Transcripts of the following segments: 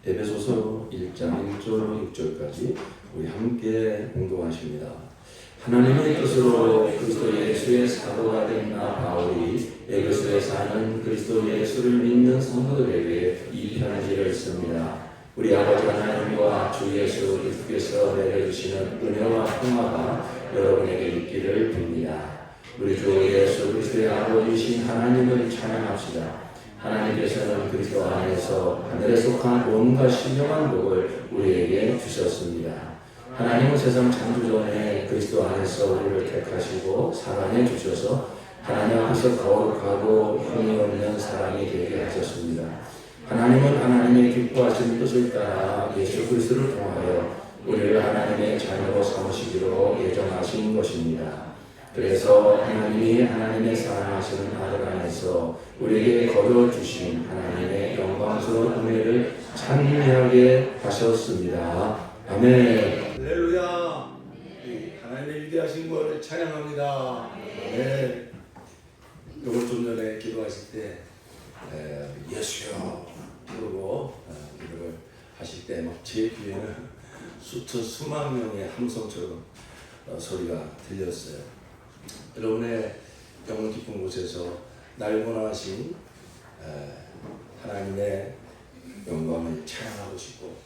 에베소서 1장 1절 6절까지 우리 함께 공동하십니다. 하나님의 뜻으로 그리스도 예수의 사도가 된 나 바울이 에베소에 사는 그리스도 예수를 믿는 성도들에게 이 편지를 씁니다. 우리 아버지 하나님과 주 예수 그리스도께서 내려주시는 은혜와 평화가 여러분에게 있기를 빕니다. 우리 주 예수 그리스도의 아버지이신 하나님을 찬양합시다. 하나님께서는 그리스도 안에서 하늘에 속한 온갖 신령한 복을 우리에게 주셨습니다. 하나님은 세상 창조전에 그리스도 안에서 우리를 택하시고 사랑해 주셔서 하나님 앞에서 거룩하고 흠이 없는 사람이 되게 하셨습니다. 하나님은 하나님의 기뻐하시는 뜻을 따라 예수 그리스도를 통하여 우리를 하나님의 자녀로 삼으시기로 예정하신 것입니다. 그래서 하나님이 하나님의 사랑하시는 아들 안에서 우리에게 거둬주신 하나님의 영광스러운 은혜를 찬미하게 하셨습니다. 아멘. 할렐루야. 하나님의 위대하신 것을 찬양합니다. 네. 요걸 좀 전에 기도하실 때 예수여 부르고 기도를 하실 때 막 제 귀에는 수만 명의 함성처럼 소리가 들렸어요. 여러분의 영혼 깊은 곳에서 날 원하신 하나님의 영광을 찬양하고 싶고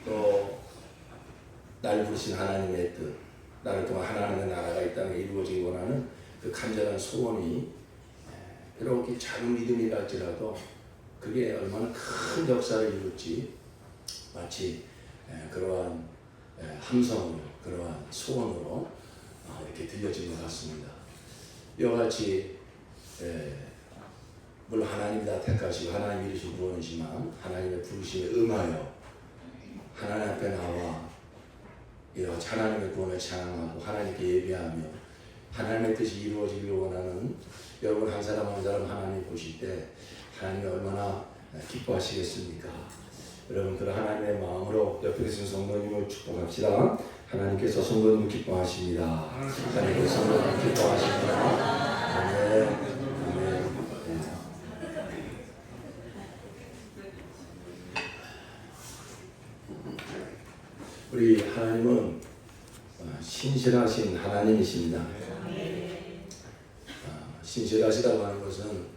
또 날 부르신 하나님의 뜻, 나를 통한 하나님의 나라가 이 땅에 이루어지기 원하는 그 간절한 소원이 비록 이렇게 작은 믿음이랄지라도 그게 얼마나 큰 역사를 이룰지 마치 그러한 함성으로 그러한 소원으로 이렇게 들려진 것 같습니다. 이와 같이 물론 하나님이 다 택하시고 하나님이 이루신 구원이지만 하나님의 부르심에 응하여 하나님 앞에 나와 이와 하나님의 구원을 찬양하고 하나님께 예배하며 하나님의 뜻이 이루어지기를 원하는 여러분 한 사람 한 사람 하나님 보실 때 하나님이 얼마나 기뻐하시겠습니까? 여러분 그런 하나님의 마음으로 옆에 계신 성도님을 축복합시다. 하나님께서 성도님을 기뻐하십니다. 하나님께서 성도님을 기뻐하십니다. 아멘. 우리 하나님은 신실하신 하나님이십니다. 신실하시다고 하는 것은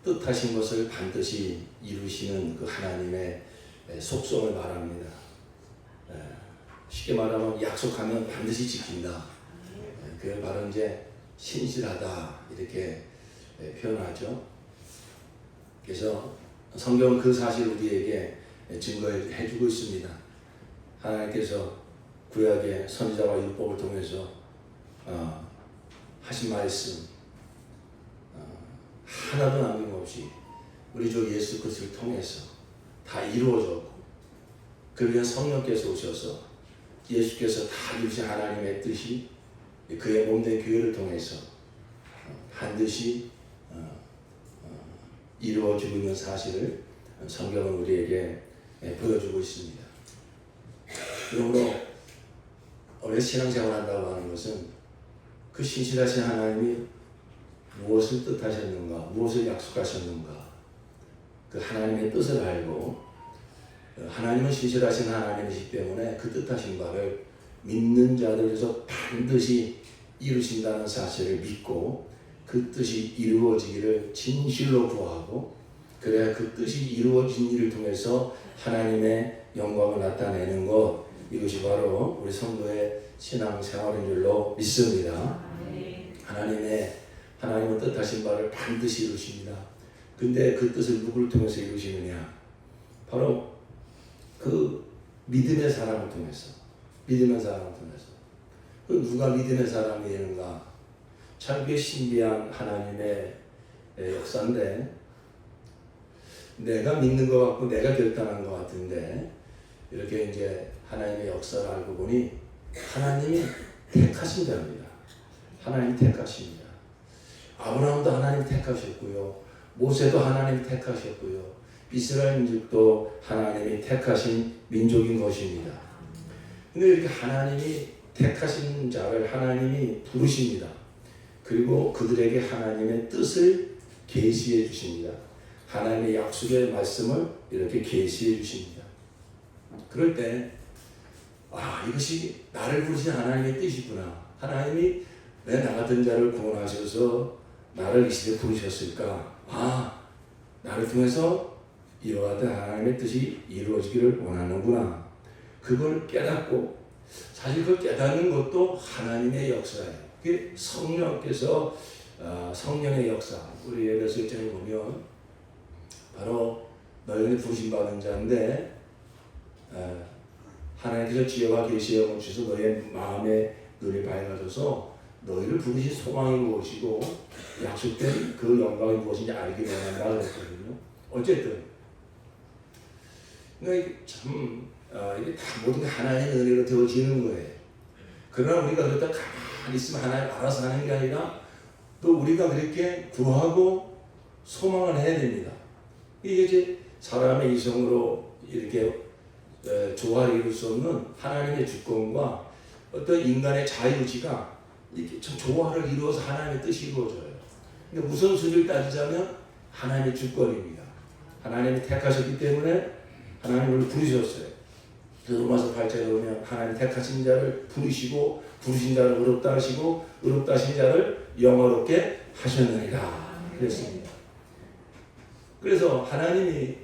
뜻하신 것을 반드시 이루시는 그 하나님의 속성을 말합니다. 쉽게 말하면 약속하면 반드시 지킨다. 그게 바로 이제 신실하다 이렇게 표현하죠. 그래서 성경은 그 사실을 우리에게 증거해 주고 있습니다. 하나님께서 구약의 선지자와 율법을 통해서 하신 말씀 하나도 남김없이 우리 주 예수 그리스도를 통해서 다 이루어졌고 그 위에 성령께서 오셔서 예수께서 다 이루신 하나님의 뜻이 그의 몸된 교회를 통해서 반드시 이루어지고 있는 사실을 성경은 우리에게 보여주고 있습니다. 그러므로 우리가 신앙생활을 한다고 하는 것은 그 신실하신 하나님이 무엇을 뜻하셨는가, 무엇을 약속하셨는가 그 하나님의 뜻을 알고 하나님은 신실하신 하나님이시기 때문에 그 뜻하신 바를 믿는 자들에서 반드시 이루신다는 사실을 믿고 그 뜻이 이루어지기를 진실로 구하고 그래야 그 뜻이 이루어진 일을 통해서 하나님의 영광을 나타내는 것 이것이 바로 우리 성도의 신앙생활인 줄로 믿습니다. 하나님은 뜻하신 바를 반드시 이루십니다. 근데 그 뜻을 누구를 통해서 이루시느냐? 바로 그 믿음의 사람을 통해서. 그 누가 믿음의 사람이 되는가? 참 그게 신비한 하나님의 역사인데 내가 믿는 것 같고 내가 결단한 것 같은데 이렇게 이제 하나님의 역사를 알고 보니 하나님이 택하신 자입니다. 하나님이 택하십니다. 아브라함도 하나님이 택하셨고요. 모세도 하나님이 택하셨고요. 이스라엘 민족도 하나님이 택하신 민족인 것입니다. 근데 이렇게 하나님이 택하신 자를 하나님이 부르십니다. 그리고 그들에게 하나님의 뜻을 계시해 주십니다. 하나님의 약속의 말씀을 이렇게 계시해 주십니다. 그럴 때 이것이 나를 부르신 하나님의 뜻이구나. 하나님이 왜 나 같은 자를 구원하셔서 나를 이 시대에 부르셨을까? 나를 통해서 이와 같은 하나님의 뜻이 이루어지기를 원하는구나. 그걸 깨닫고, 사실 그 깨닫는 것도 하나님의 역사예요. 그게 성령께서 성령의 역사. 우리 에베소 1장에 보면 바로 너희는 부르심받은 자인데 하나님께서 지혜와 계시의 영을 주셔서 너희의 마음의 눈이 밝아져서 너희를 부르신 소망이 무엇이고 약속된 그 영광이 무엇인지 알게 원한다 그랬거든요. 어쨌든 그러니까 이게 다 모든 게 하나님의 은혜로 되어지는 거예요. 그러나 우리가 그렇다 가만히 있으면 하나님 알아서 하는 게 아니라 또 우리가 그렇게 구하고 소망을 해야 됩니다. 이게 이제 사람의 이성으로 이렇게 조화를 이룰 수 없는 하나님의 주권과 어떤 인간의 자유지가 이렇게 참 조화를 이루어서 하나님의 뜻이 이루어져요. 근데 우선순위를 따지자면 하나님의 주권입니다. 하나님이 택하셨기 때문에 하나님을 부르셨어요. 로마서 8장에 보면 하나님 택하신 자를 부르시고 부르신 자를 의롭다 하시고 의롭다 하신 자를 영화롭게 하셨느니라 그랬습니다. 그래서 하나님이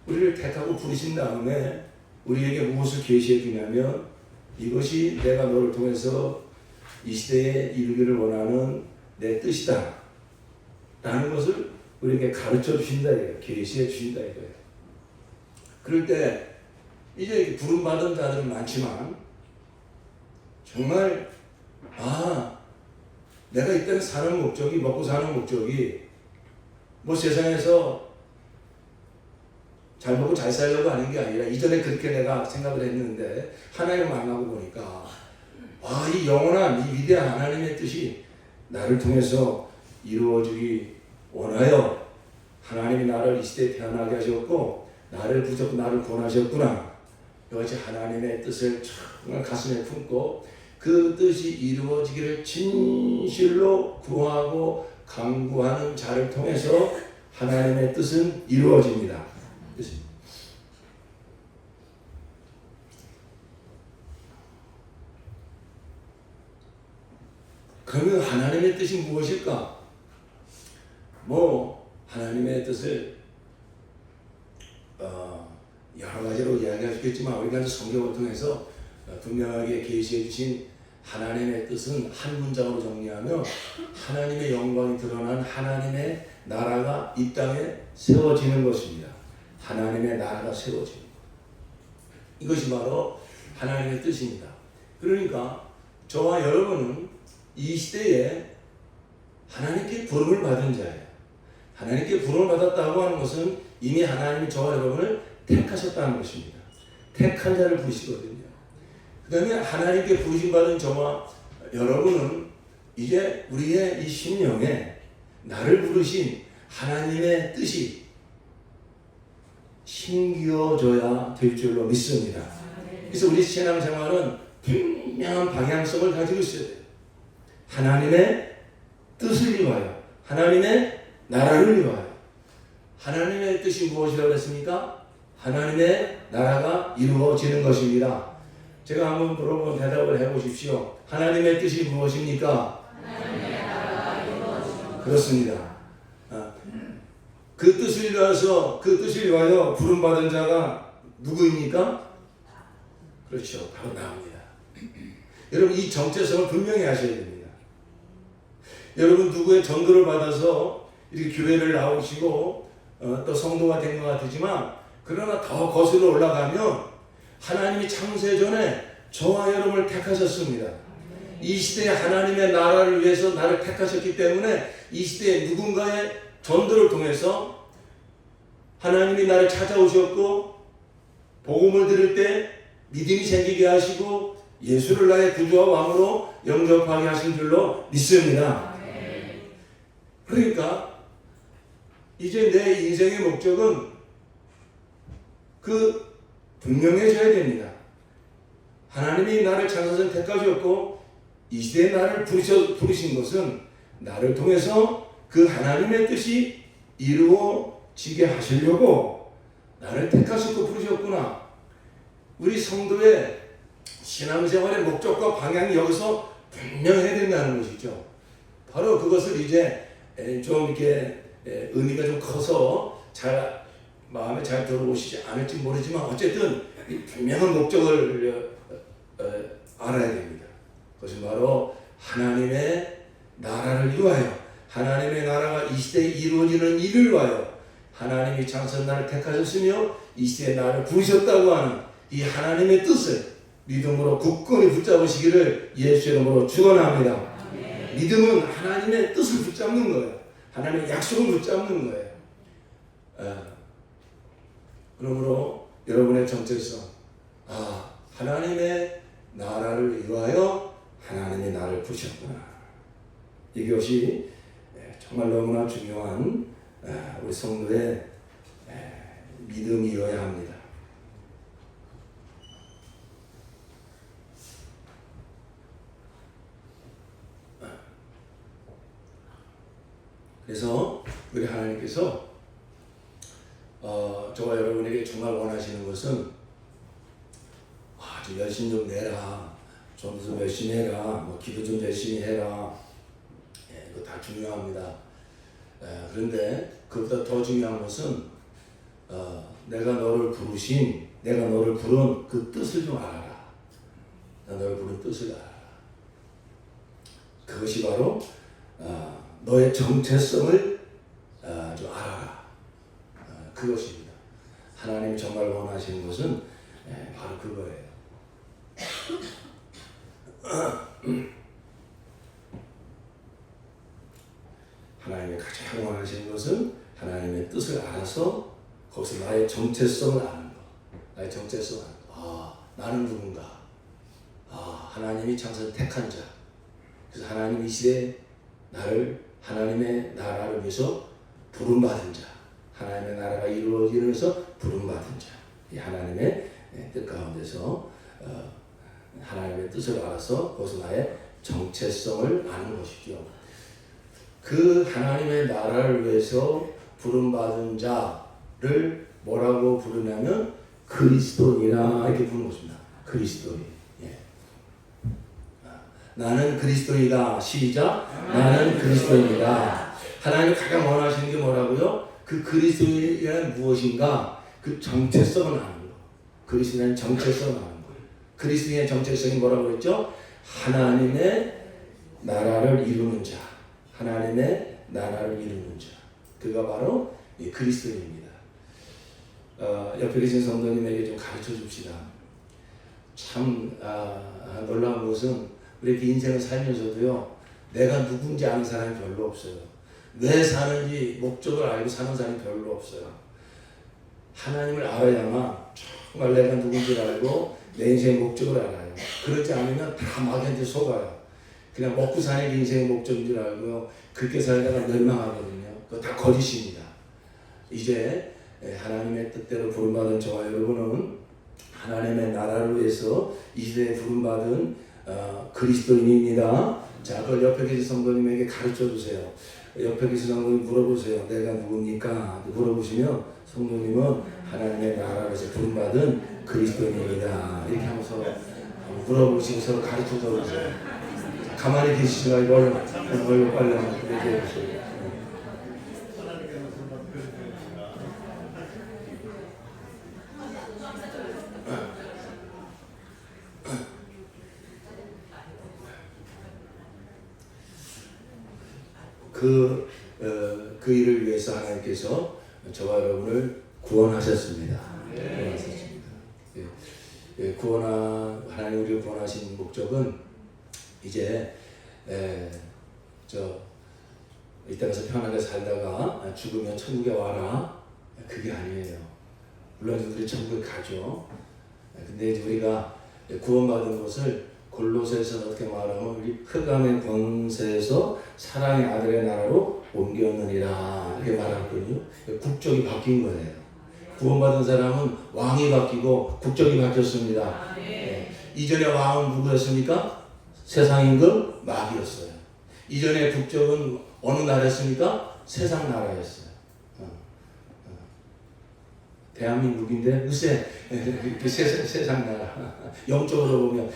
우리를 택하고 부르신 다음에 우리에게 무엇을 계시해 주냐면 이것이 내가 너를 통해서 이 시대에 이루기를 원하는 내 뜻이다 라는 것을 우리에게 가르쳐 주신다 이거예요. 계시해 주신다 이거예요. 그럴 때 이제 부름받은 자들은 많지만 정말 내가 이때는 사는 목적이 먹고 사는 목적이 뭐 세상에서 잘 먹고 잘 살려고 하는 게 아니라 이전에 그렇게 내가 생각을 했는데 하나님을 만나고 보니까 이 영원한 이 위대한 하나님의 뜻이 나를 통해서 이루어지기 원하여 하나님이 나를 이 시대에 태어나게 하셨고 나를 부르셨고 나를 구원하셨구나. 이것이 하나님의 뜻을 정말 가슴에 품고 그 뜻이 이루어지기를 진실로 구하고 간구하는 자를 통해서 하나님의 뜻은 이루어집니다. 그러면 하나님의 뜻이 무엇일까? 하나님의 뜻을 여러 가지로 이야기할 수 있겠지만 우리가 성경을 통해서 분명하게 계시해 주신 하나님의 뜻은 한 문장으로 정리하면 하나님의 영광이 드러난 하나님의 나라가 이 땅에 세워지는 것입니다. 하나님의 나라가 세워지는 것. 이것이 바로 하나님의 뜻입니다. 그러니까 저와 여러분은 이 시대에 하나님께 부름을 받은 자예요. 하나님께 부름을 받았다고 하는 것은 이미 하나님이 저와 여러분을 택하셨다는 것입니다. 택한 자를 부르시거든요. 그 다음에 하나님께 부르심 받은 저와 여러분은 이제 우리의 이 심령에 나를 부르신 하나님의 뜻이 심기어져야 될 줄로 믿습니다. 그래서 우리 신앙생활은 분명한 방향성을 가지고 있어야 돼요. 하나님의 뜻을 위하여, 하나님의 나라를 위하여. 하나님의 뜻이 무엇이라고 했습니까? 하나님의 나라가 이루어지는 것입니다. 제가 한번 물어보면 대답을 해보십시오. 하나님의 뜻이 무엇입니까? 하나님의 나라가 이루어지는 것. 그렇습니다. 그 뜻을 위하여 부름받은 자가 누구입니까? 그렇죠. 바로 나입니다. 여러분 이 정체성을 분명히 하셔야 됩니다. 여러분 누구의 전도를 받아서 이렇게 교회를 나오시고 또 성도가 된 것 같지만 그러나 더 거슬러 올라가면 하나님이 창세 전에 저와 여러분을 택하셨습니다. 이 시대에 하나님의 나라를 위해서 나를 택하셨기 때문에 이 시대에 누군가의 전도를 통해서 하나님이 나를 찾아오셨고 복음을 들을 때 믿음이 생기게 하시고 예수를 나의 구주와 왕으로 영접하게 하신 줄로 믿습니다. 그러니까 이제 내 인생의 목적은 분명해져야 됩니다. 하나님이 나를 창세전 택하셨고 이 시대에 나를 부르신 것은 나를 통해서 그 하나님의 뜻이 이루어지게 하시려고 나를 택하셨고 부르셨구나. 우리 성도의 신앙생활의 목적과 방향이 여기서 분명해야 된다는 것이죠. 바로 그것을 이제 좀 이렇게 의미가 좀 커서 마음에 잘 들어오시지 않을지 모르지만 어쨌든 이 분명한 목적을 알아야 됩니다. 그것은 바로 하나님의 나라를 이루하여, 하나님의 나라가 이 시대에 이루어지는 일을 위하여 하나님이 창세한 나를 택하셨으며 이 시대에 나를 부르셨다고 하는 이 하나님의 뜻을 믿음으로 굳건히 붙잡으시기를 예수 이름으로 축원합니다. 믿음은 하나님의 뜻을 붙잡는 거예요. 하나님의 약속을 붙잡는 거예요. 그러므로 여러분의 정체성, 하나님의 나라를 위하여 하나님이 나를 부르셨구나. 이것이 정말 너무나 중요한 우리 성도의 믿음이어야 합니다. 그래서 우리 하나님께서 저와 여러분에게 정말 원하시는 것은 좀 열심히 좀 내라, 좀 더 열심히 해라, 뭐 기도 좀 열심히 해라. 이거 다 중요합니다. 그런데 그보다 더 중요한 것은 내가 너를 부르신, 내가 너를 부른 그 뜻을 좀 알아라. 너를 부른 뜻을 알아라. 그것이 바로 너의 정체성을 좀 알아라. 그것입니다. 하나님이 정말 원하시는 것은 바로 그거예요. 하나님이 가장 원하시는 것은 하나님의 뜻을 알아서 거기서 나의 정체성을 아는 것. 나의 정체성을 아는 것. 나는 누군가. 하나님이 창세를 택한 자. 그래서 하나님이 이 시대에 나를 하나님의 나라를 위해서 부름받은 자. 하나님의 나라가 이루어지기 위해서 부름받은 자. 이 하나님의 뜻 가운데서 하나님의 뜻을 알아서 거기서 나의 정체성을 아는 것이죠. 그 하나님의 나라를 위해서 부름받은 자를 뭐라고 부르냐면 그리스도인이라 이렇게 부르는 것입니다. 그리스도인. 나는 그리스도인이다. 시작. 나는 그리스도인이다. 하나님이 가장 원하시는 게 뭐라고요? 그 그리스도인이란 무엇인가? 그 정체성을 아는 거. 그리스도인의 정체성을 아는 거예요. 그리스도인의 정체성이 뭐라고 했죠? 하나님의 나라를 이루는 자. 하나님의 나라를 이루는 자. 그가 바로 이 그리스도인입니다. 옆에 계신 성도님에게 좀 가르쳐 줍시다. 참 놀라운 것은 우리 이렇게 인생을 살면서도요, 내가 누군지 아는 사람이 별로 없어요. 왜 사는지 목적을 알고 사는 사람이 별로 없어요. 하나님을 알아야만 정말 내가 누군지 알고 내 인생의 목적을 알아요. 그렇지 않으면 다 막연히 속아요. 그냥 먹고 사는 게 인생의 목적인 줄 알고요, 그렇게 살다가 멸망하거든요. 그거 다 거짓입니다. 이제 하나님의 뜻대로 부름받은 저와 여러분은 하나님의 나라를 위해서 이 시대에 부름받은 그리스도인입니다. 자, 그걸 옆에 계신 성도님에게 가르쳐 주세요. 옆에 계신 성도님 물어보세요. 내가 누굽니까? 물어보시면 성도님은 하나님의 나라에서 부름받은 그리스도인입니다. 이렇게 하면서 물어보시고 서로 가르쳐 주세요. 가만히 계시지 말고 얼른 빨리 얘기해 보세요. 그 일을 위해서 하나님께서 저와 여러분을 구원하셨습니다. 구원하셨습니다. 하나님 우리를 구원하신 목적은 이제 이 땅에서 편하게 살다가 죽으면 천국에 와라, 그게 아니에요. 물론 우리 천국에 가죠. 근데 이제 우리가 구원받은 것을 골로새에서 어떻게 말하면 우리 흑암의 권세에서 사랑의 아들의 나라로 옮겼느니라 이렇게 말하거든요. 국적이 바뀐 거예요. 구원받은 사람은 왕이 바뀌고 국적이 바뀌었습니다. 이전에 왕은 누구였습니까? 세상 임금 마귀였어요. 이전에 국적은 어느 나라였습니까? 세상 나라였어요. 대한민국인데 글쎄 그 세상 나라 영적으로 보면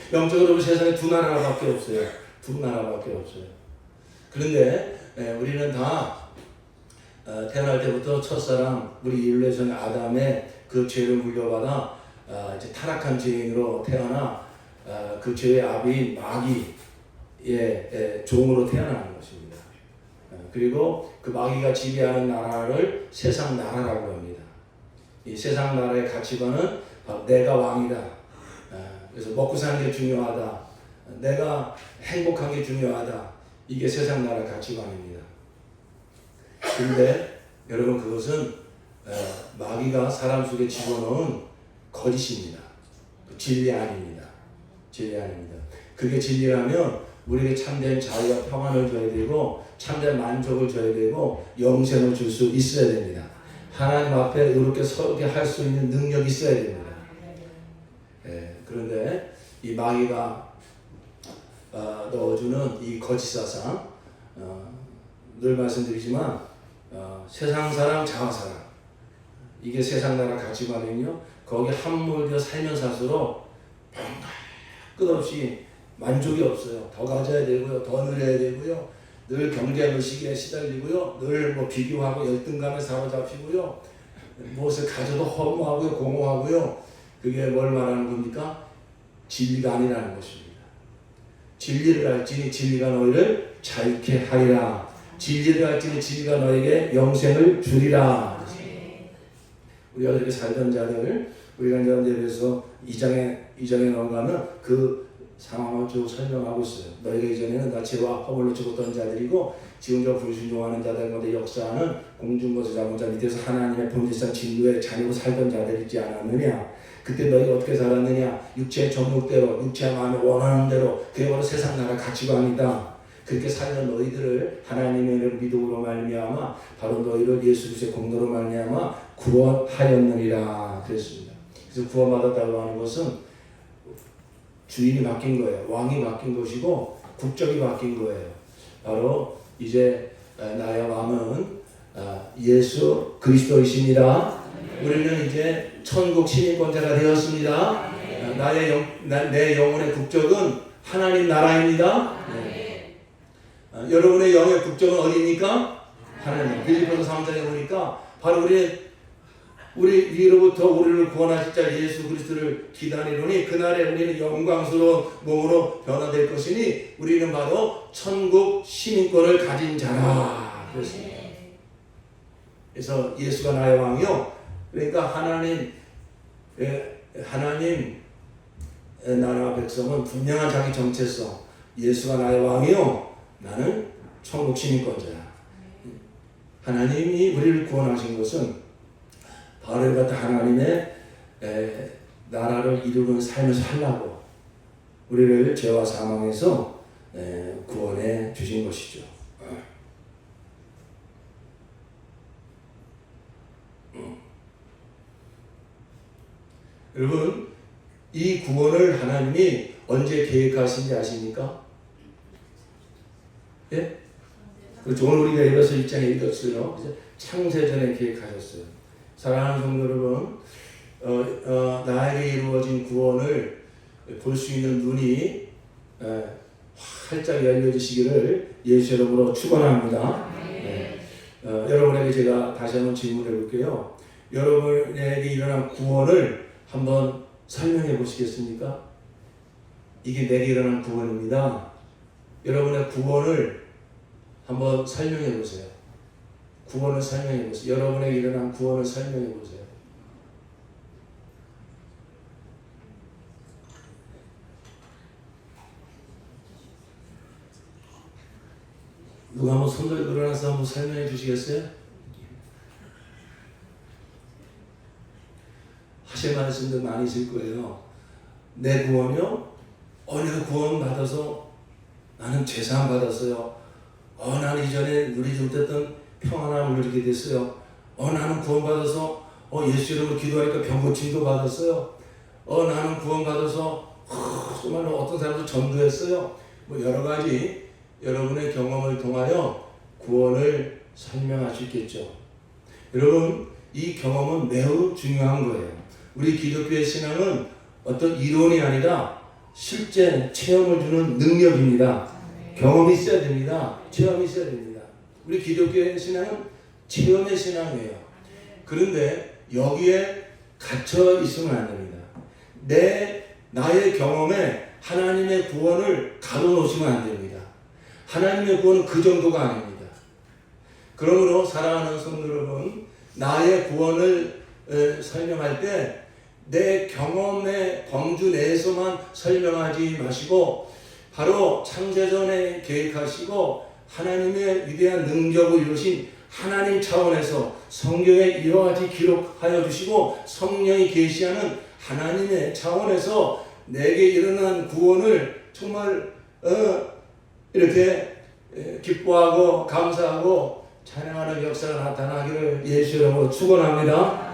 세상에 두 나라밖에 없어요. 두 나라밖에 없어요. 그런데 우리는 다 태어날 때부터 첫사랑 우리 인류에서는 아담의 그 죄를 물려받아 이제 타락한 죄인으로 태어나 그 죄의 아비인 마귀의 종으로 태어나는 것입니다. 그리고 그 마귀가 지배하는 나라를 세상 나라라고 합니다. 이 세상 나라의 가치관은 바로 내가 왕이다. 그래서 먹고 사는 게 중요하다. 내가 행복한 게 중요하다. 이게 세상 나라 가치관입니다. 그런데 여러분 그것은 마귀가 사람 속에 집어넣은 거짓입니다. 진리 아닙니다. 진리 아닙니다. 그게 진리라면 우리에게 참된 자유와 평안을 줘야 되고 참된 만족을 줘야 되고 영생을 줄 수 있어야 됩니다. 하나님 앞에 의롭게 서게 할 수 있는 능력이 있어야 됩니다. 그런데 이 마귀가 넣어주는 이 거짓 사상, 늘 말씀드리지만 세상 사랑, 자아 사랑, 이게 세상 나라 가치관이요. 거기에 함몰되어 살면 살수록 끝없이 만족이 없어요. 더 가져야 되고요, 더 누려야 되고요, 늘 경쟁의식에 시달리고요, 늘 뭐 비교하고 열등감에 사로잡히고요, 무엇을 가져도 허무하고요, 공허하고요. 그게 뭘 말하는 겁니까? 진리가 아니라는 것입니다. 진리를 알지니 진리가 너희를 자유케 하리라. 진리를 알지니 진리가 너에게 영생을 주리라. 우리가 이렇게 살던 자들, 우리가 이제 예배에서 2장에 넘어가면 그 상황을 쭉 설명하고 있어요. 너희가 이전에는 나 죄와 허물로 죽었던 자들이고 지금 저 불순종하는 자들 가운데 역사하는 공중거서 잡은 자 밑에서 하나님의 본질상 진노의 자녀로 살던 자들 있지 않았느냐. 그때 너희가 어떻게 살았느냐. 육체의 정욕대로, 육체의 마음에 원하는 대로. 그게 바로 세상 나라 가치관이다. 그렇게 살던 너희들을 하나님의 믿음으로 말미암아 바로 너희를 예수 그리스도의 공로로 말미암아 구원하였느니라 그랬습니다. 그래서 구원받았다고 하는 것은 주인이 바뀐 거예요. 왕이 바뀐 것이고 국적이 바뀐 거예요. 바로 이제 나의 왕은 예수 그리스도이십니다. 우리는 이제 천국 시민권자가 되었습니다. 내 영혼의 국적은 하나님 나라입니다. 여러분의 영의 국적은 어디입니까? 하나님. 빌립보서 3장에 보니까 바로 우리 위로부터 우리를 구원하실 자 예수 그리스도를 기다리노니 그날에 우리는 영광스러운 몸으로 변화될 것이니 우리는 바로 천국 시민권을 가진 자라. 그렇습니다. 그래서 예수가 나의 왕이요. 그러니까 하나님 나라 백성은 분명한 자기 정체성. 예수가 나의 왕이요. 나는 천국 시민권자야. 하나님이 우리를 구원하신 것은 바로 같은 하나님의 나라를 이루는 삶을 살라고 우리를 죄와 사망에서 구원해 주신 것이죠. 여러분, 이 구원을 하나님이 언제 계획하신지 아십니까? 예? 그렇죠. 오늘 우리가 이것을 1장에 읽었어요. 창세전에 계획하셨어요. 사랑하는 성도 여러분, 나에게 이루어진 구원을 볼 수 있는 눈이 활짝 열려지시기를 예수 이름으로 축원합니다. 여러분에게 제가 다시 한번 질문해 볼게요. 여러분에게 일어난 구원을 한번 설명해 보시겠습니까? 이게 내게 일어난 구원입니다. 여러분의 구원을 한번 설명해 보세요. 구원을 설명해 보세요. 여러분에게 일어난 구원을 설명해 보세요. 누가 한번 손 들고 일어나서 한번 설명해 주시겠어요? 하실 말씀들 많이 있을 거예요. 내 구원이요? 내가 구원 받아서 나는 죄사함 받았어요. 나는 이전에 누리지 못했던 평안함을 누리게 됐어요. 나는 구원 받아서 예수 이름으로 기도하니까 병 고침도 받았어요. 나는 구원 받아서 정말로 어떤 사람도 전도했어요. 뭐 여러 가지 여러분의 경험을 통하여 구원을 설명할 수 있겠죠. 여러분, 이 경험은 매우 중요한 거예요. 우리 기독교의 신앙은 어떤 이론이 아니라 실제 체험을 주는 능력입니다. 경험이 있어야 됩니다. 체험이 있어야 됩니다. 우리 기독교의 신앙은 체험의 신앙이에요. 그런데 여기에 갇혀 있으면 안 됩니다. 나의 경험에 하나님의 구원을 가둬놓으시면 안 됩니다. 하나님의 구원은 그 정도가 아닙니다. 그러므로 사랑하는 성도 여러분, 나의 구원을 설명할 때 내 경험의 범주 내에서만 설명하지 마시고 바로 창세전에 계획하시고 하나님의 위대한 능력을 이루신 하나님 차원에서 성경에 이와 같이 기록하여 주시고 성령이 계시하는 하나님의 차원에서 내게 일어난 구원을 정말 이렇게 기뻐하고 감사하고 찬양하는 역사가 나타나기를 예수 이름으로 축원합니다.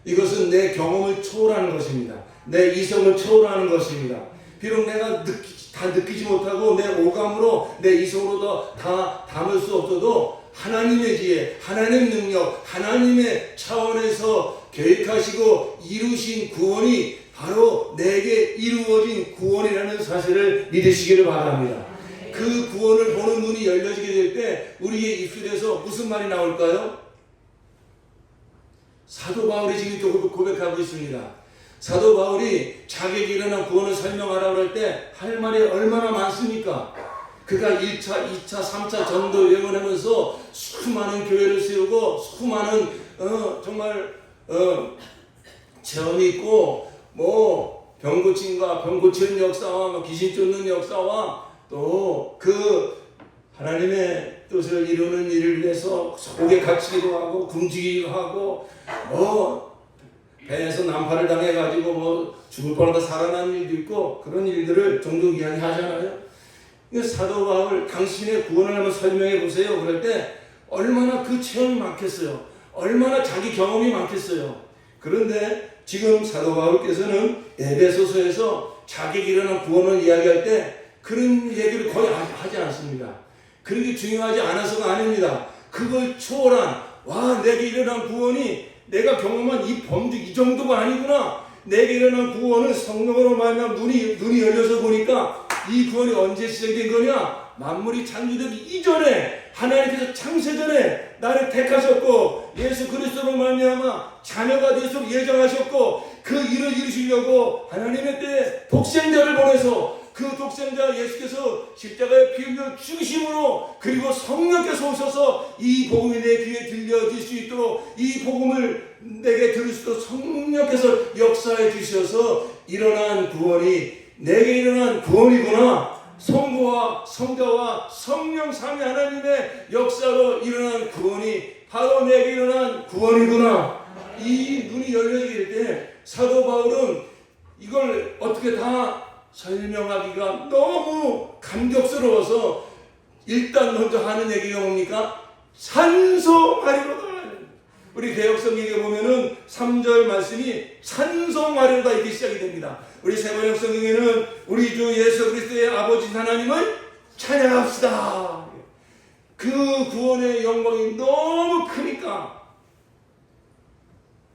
이것은 내 경험을 초월하는 것입니다. 내 이성을 초월하는 것입니다. 비록 내가 다 느끼지 못하고 내 오감으로 내 이성으로 다 담을 수 없어도 하나님의 지혜, 하나님의 능력, 하나님의 차원에서 계획하시고 이루신 구원이 바로 내게 이루어진 구원이라는 사실을 믿으시기를 바랍니다. 그 구원을 보는 눈이 열려지게 될 때 우리의 입술에서 무슨 말이 나올까요? 사도 바울이 지금 고백하고 있습니다. 사도 바울이 자기에게 일어난 구원을 설명하라고 할 때 할 말이 얼마나 많습니까? 그가 1차, 2차, 3차 전도 여행하면서 수많은 교회를 세우고 수많은 정말 체험이 있고 병 고침과 병 고치는 역사와 귀신 쫓는 역사와 또 그 하나님의 뜻을 이루는 일을 위해서 속에 갇히기도 하고 굶주기도 하고 배에서 난파를 당해가지고 죽을 뻔하다 살아난 일도 있고 그런 일들을 종종 이야기하잖아요. 사도 바울 당신의 구원을 한번 설명해 보세요. 그럴 때 얼마나 그 체험이 많겠어요. 얼마나 자기 경험이 많겠어요. 그런데 지금 사도 바울께서는 에베소서에서 자기에게 일어난 구원을 이야기할 때 그런 얘기를 거의 하지 않습니다. 그런 게 중요하지 않아서가 아닙니다. 그걸 초월한 내게 일어난 구원이 내가 경험한 이 범주 이 정도가 아니구나. 내게 일어난 구원은 성령으로 말하면 눈이 열려서 보니까 이 구원이 언제 시작된 거냐? 만물이 창조되기 이전에 하나님께서 창세전에 나를 택하셨고 예수 그리스도로 말미암아 자녀가 되도록 예정하셨고 그 일을 이루시려고 하나님의 때에 독생자를 보내서 그 독생자 예수께서 십자가에 피 흘려 죽으심으로 그리고 성령께서 오셔서 이 복음이 내 귀에 들려질 수 있도록 이 복음을 내게 들을 수 있도록 성령께서 역사해 주셔서 일어난 구원이 내게 일어난 구원이구나. 성부와 성자와 성령 삼위 하나님의 역사로 일어난 구원이 바로 내게 일어난 구원이구나. 이 눈이 열려질 때 사도 바울은 이걸 어떻게 다 설명하기가 너무 감격스러워서 일단 먼저 하는 얘기가 뭡니까? 찬송하리로다. 우리 개혁성경에 보면은 3절 말씀이 찬송하리로다 이렇게 시작이 됩니다. 우리 세번역 성경에는 우리 주 예수 그리스도의 아버지 하나님을 찬양합시다. 그 구원의 영광이 너무 크니까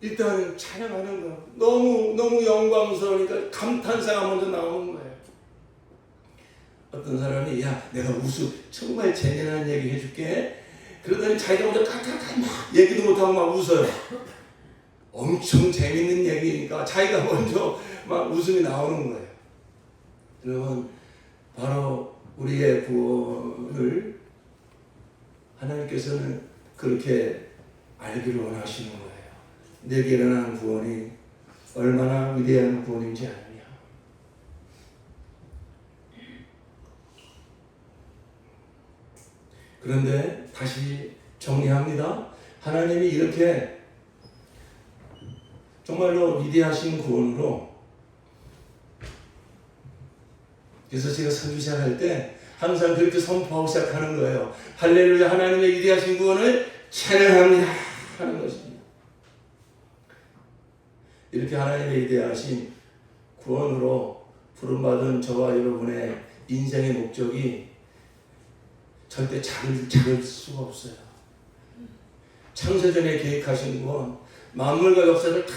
일단 찬양하는 거예요. 너무 영광스러우니까 감탄사가 먼저 나오는 거예요. 어떤 사람이 내가 정말 재미난 얘기 해줄게. 그러더니 자기가 먼저 깍깍깍 막 얘기도 못하고 막 웃어요. 엄청 재밌는 얘기니까 자기가 먼저 막 웃음이 나오는 거예요. 여러분, 바로 우리의 구원을 하나님께서는 그렇게 알기를 원하시는 거예요. 내게 일어난 구원이 얼마나 위대한 구원인지 아느냐. 그런데 다시 정리합니다. 하나님이 이렇게 정말로 위대하신 구원으로, 그래서 제가 선교 시작할 때 항상 그렇게 선포하고 시작하는 거예요. 할렐루야, 하나님의 위대하신 구원을 찬양합니다 하는 것입니다. 이렇게 하나님의 위대하신 구원으로 부름받은 저와 여러분의 인생의 목적이 절대 작을 수가 없어요. 창세전에 계획하신 구원, 만물과 역사를 다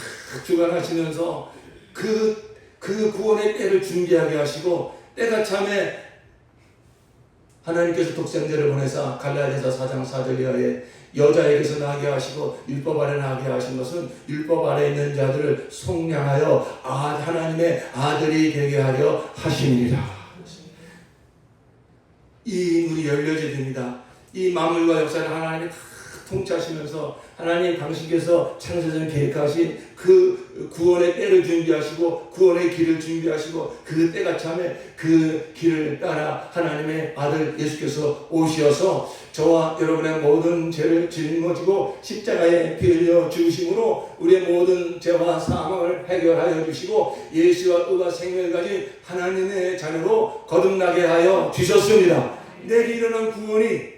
주관하시면서 그 구원의 때를 준비하게 하시고, 때가 참에 하나님께서 독생자를 보내사 갈라디아서 4장 4절 이하에 여자에게서 나게 하시고 율법 아래 나게 하신 것은 율법 아래 있는 자들을 속량하여 하나님의 아들이 되게 하려 하심이니라. 이 문이 열려져야 됩니다. 이 만물과 역사를 하나님이 다 통치하시면서 하나님 당신께서 창세전 계획하신 그 구원의 때를 준비하시고 구원의 길을 준비하시고 그 때가 참에 그 길을 따라 하나님의 아들 예수께서 오셔서 저와 여러분의 모든 죄를 짊어지고 십자가에 피 흘려 죽으심으로 우리의 모든 죄와 사망을 해결하여 주시고 예수와 의와 생명을 가진 하나님의 자녀로 거듭나게 하여 주셨습니다. 내게 일어난 구원이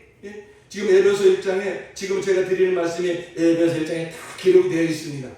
지금 에베소 1장에 지금 제가 드리는 말씀이 에베소 1장에 다 기록이 되어 있습니다.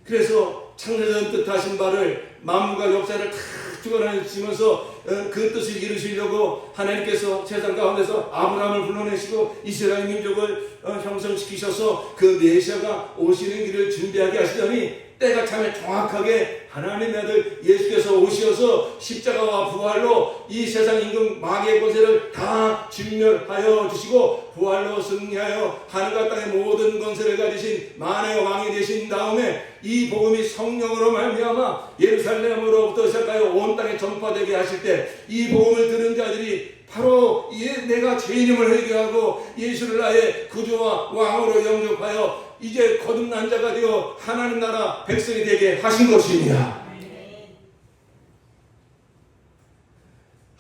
그래서 창세전 뜻하신 바를 만물과 역사를 다 주관하시면서 그 뜻을 이루시려고 하나님께서 세상 가운데서 아브라함을 불러내시고 이스라엘 민족을 형성시키셔서 그 메시아가 오시는 길을 준비하게 하시더니 때가 참에 정확하게 하나님의 아들 예수께서 오셔서 십자가와 부활로 이 세상 임금 마귀의 권세를 다 진멸하여 주시고 부활로 승리하여 하늘과 땅의 모든 권세를 가지신 만의 왕이 되신 다음에 이 복음이 성령으로 말미암아 예루살렘으로부터 시작하여 온 땅에 전파되게 하실 때 이 복음을 들은 자들이 바로 내가 죄인임을 회개하고 예수를 나의 구주와 왕으로 영접하여 이제 거듭난 자가 되어 하나님 나라 백성이 되게 하신 것입니다.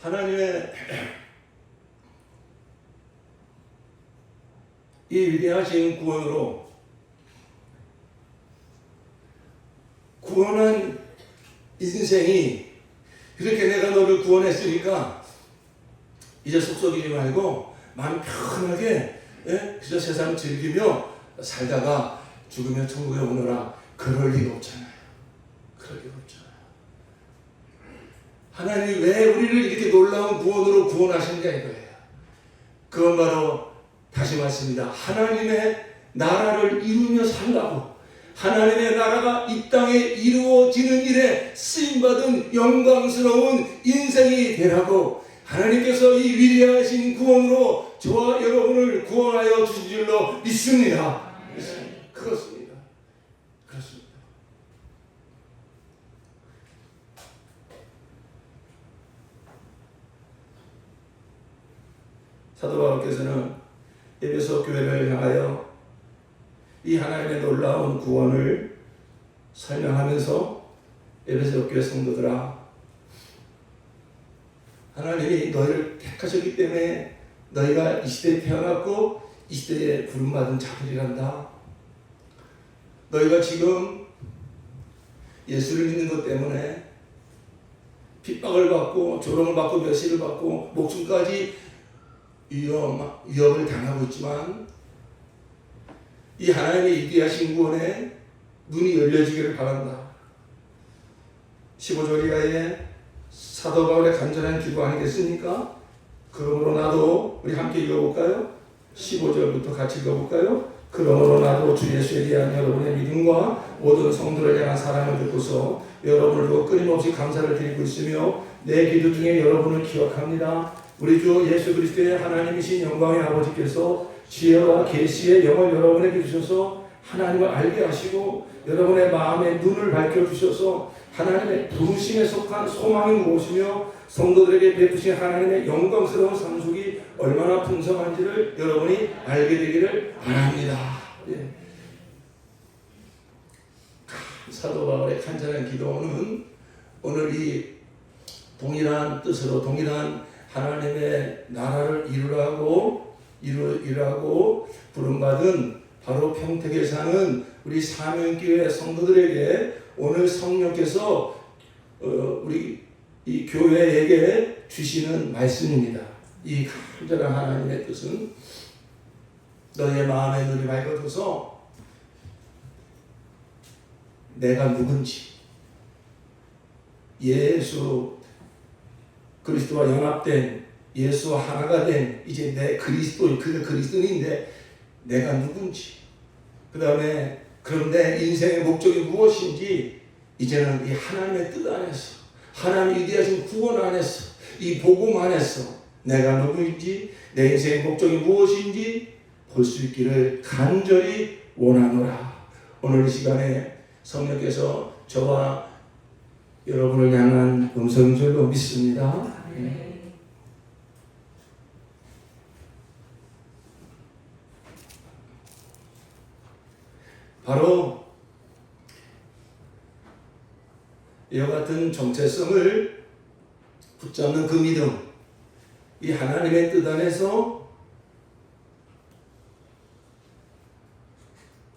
하나님의 이 위대하신 구원으로 구원한 인생이 그렇게 내가 너를 구원했으니까 이제 속썩이지 말고 마음 편하게 그저 세상 즐기며 살다가 죽으면 천국에 오너라. 그럴 리가 없잖아요. 그럴 리가 없잖아요. 하나님이 왜 우리를 이렇게 놀라운 구원으로 구원하시는가 이거예요. 그건 바로 다시 말씀입니다. 하나님의 나라를 이루며 살라고, 하나님의 나라가 이 땅에 이루어지는 일에 쓰임받은 영광스러운 인생이 되라고 하나님께서 이 위대하신 구원으로 저와 여러분을 구원하여 주신 줄로 믿습니다. 그렇습니다. 그렇습니다. 사도 바울께서는 에베소 교회를 향하여 이 하나님의 놀라운 구원을 설명하면서 에베소 교회 성도들아, 하나님이 너희를 택하셨기 때문에 너희가 이 시대에 태어났고 이 시대에 부름받은 자들이란다. 너희가 지금 예수를 믿는 것 때문에 핍박을 받고 조롱을 받고 멸시를 받고 목숨까지 위협을 당하고 있지만 이 하나님의 위대하신 구원에 눈이 열려지기를 바란다. 15절 이하에 사도 바울의 간절한 기도 아니겠습니까? 그러므로 나도 우리 함께 읽어볼까요? 15절부터 같이 읽어볼까요? 그러므로 나도 주 예수에 대한 여러분의 믿음과 모든 성도를 향한 사랑을 듣고서 여러분을 두고 끊임없이 감사를 드리고 있으며 내 기도 중에 여러분을 기억합니다. 우리 주 예수 그리스도의 하나님이신 영광의 아버지께서 지혜와 계시의 영을 여러분에게 주셔서 하나님을 알게 하시고 여러분의 마음의 눈을 밝혀주셔서 하나님의 부르심에 속한 소망이 무엇이며 성도들에게 베푸신 하나님의 영광스러운 상속이 얼마나 풍성한지를 여러분이 알게 되기를 바랍니다. 예. 사도 바울의 간절한 기도는 오늘 이 동일한 뜻으로 동일한 하나님의 나라를 이루라고 부름받은 바로 평택에 사는 우리 사명교회 성도들에게 오늘 성령께서 우리 이 교회에게 주시는 말씀입니다. 이 간절한 하나님의 뜻은 너의 마음의 눈이 밝아져서 내가 누군지, 예수 그리스도와 연합된 예수와 하나가 된 이제 내 그리스도, 그가 그리스도인데 내가 누군지, 그 다음에 그런데 인생의 목적이 무엇인지 이제는 이 하나님의 뜻 안에서, 하나님이 위대하신 구원 안에서, 이 복음 안에서 내가 누구인지, 내 인생의 목적이 무엇인지 볼 수 있기를 간절히 원하노라. 오늘 이 시간에 성령께서 저와 여러분을 향한 음성인 줄로 믿습니다. 바로 이와 같은 정체성을 붙잡는 그 믿음, 이 하나님의 뜻 안에서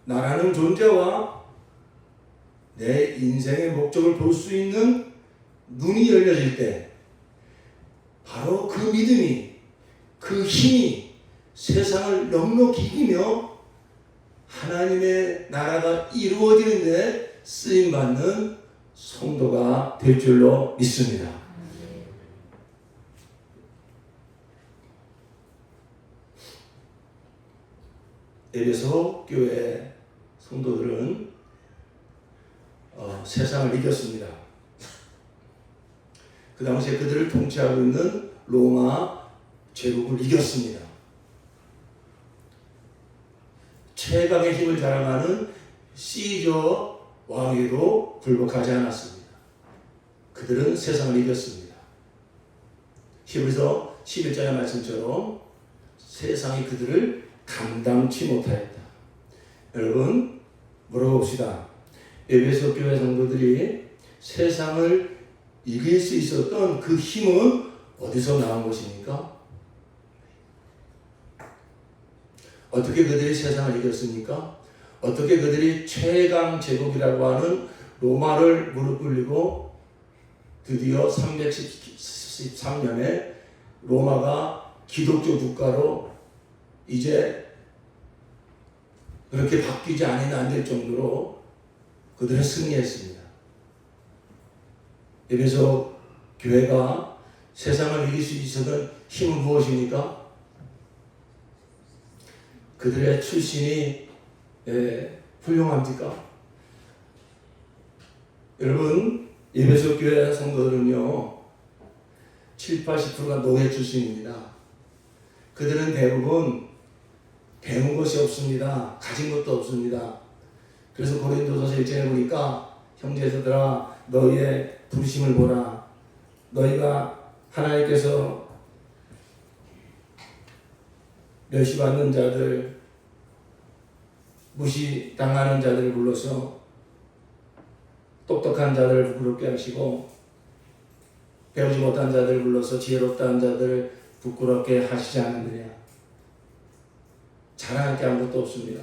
나라는 존재와 내 인생의 목적을 볼 수 있는 눈이 열려질 때 바로 그 믿음이, 그 힘이 세상을 넉넉히 이기며 하나님의 나라가 이루어지는데 쓰임받는 성도가 될 줄로 믿습니다. 에베소 교회 성도들은 세상을 이겼습니다. 그 당시에 그들을 통치하고 있는 로마 제국을 이겼습니다. 최강의 힘을 자랑하는 시저 왕에도 굴복하지 않았습니다. 그들은 세상을 이겼습니다. 히브리서 11장의 말씀처럼 세상이 그들을 감당치 못하였다. 여러분 물어봅시다. 에베소 교회 성도들이 세상을 이길 수 있었던 그 힘은 어디서 나온 것입니까? 어떻게 그들이 세상을 이겼습니까? 어떻게 그들이 최강 제국이라고 하는 로마를 무릎 꿇리고 드디어 313년에 로마가 기독교 국가로 이제 그렇게 바뀌지 않으면 안 될 정도로 그들은 승리했습니다. 에베소 교회가 세상을 이길 수 있었던 힘은 무엇입니까? 그들의 출신이 훌륭합니까? 여러분, 에베소 교회 성도들은요 7, 80%가 노예 출신입니다. 그들은 대부분 배운 것이 없습니다. 가진 것도 없습니다. 그래서 고린도서서 1장에 보니까 형제들아 너희의 부르심을 보라. 너희가 하나님께서 멸시받는 자들, 무시당하는 자들을 불러서 똑똑한 자들을 부끄럽게 하시고 배우지 못한 자들을 불러서 지혜롭다는 자들을 부끄럽게 하시지 않느냐. 자랑할 게 아무것도 없습니다.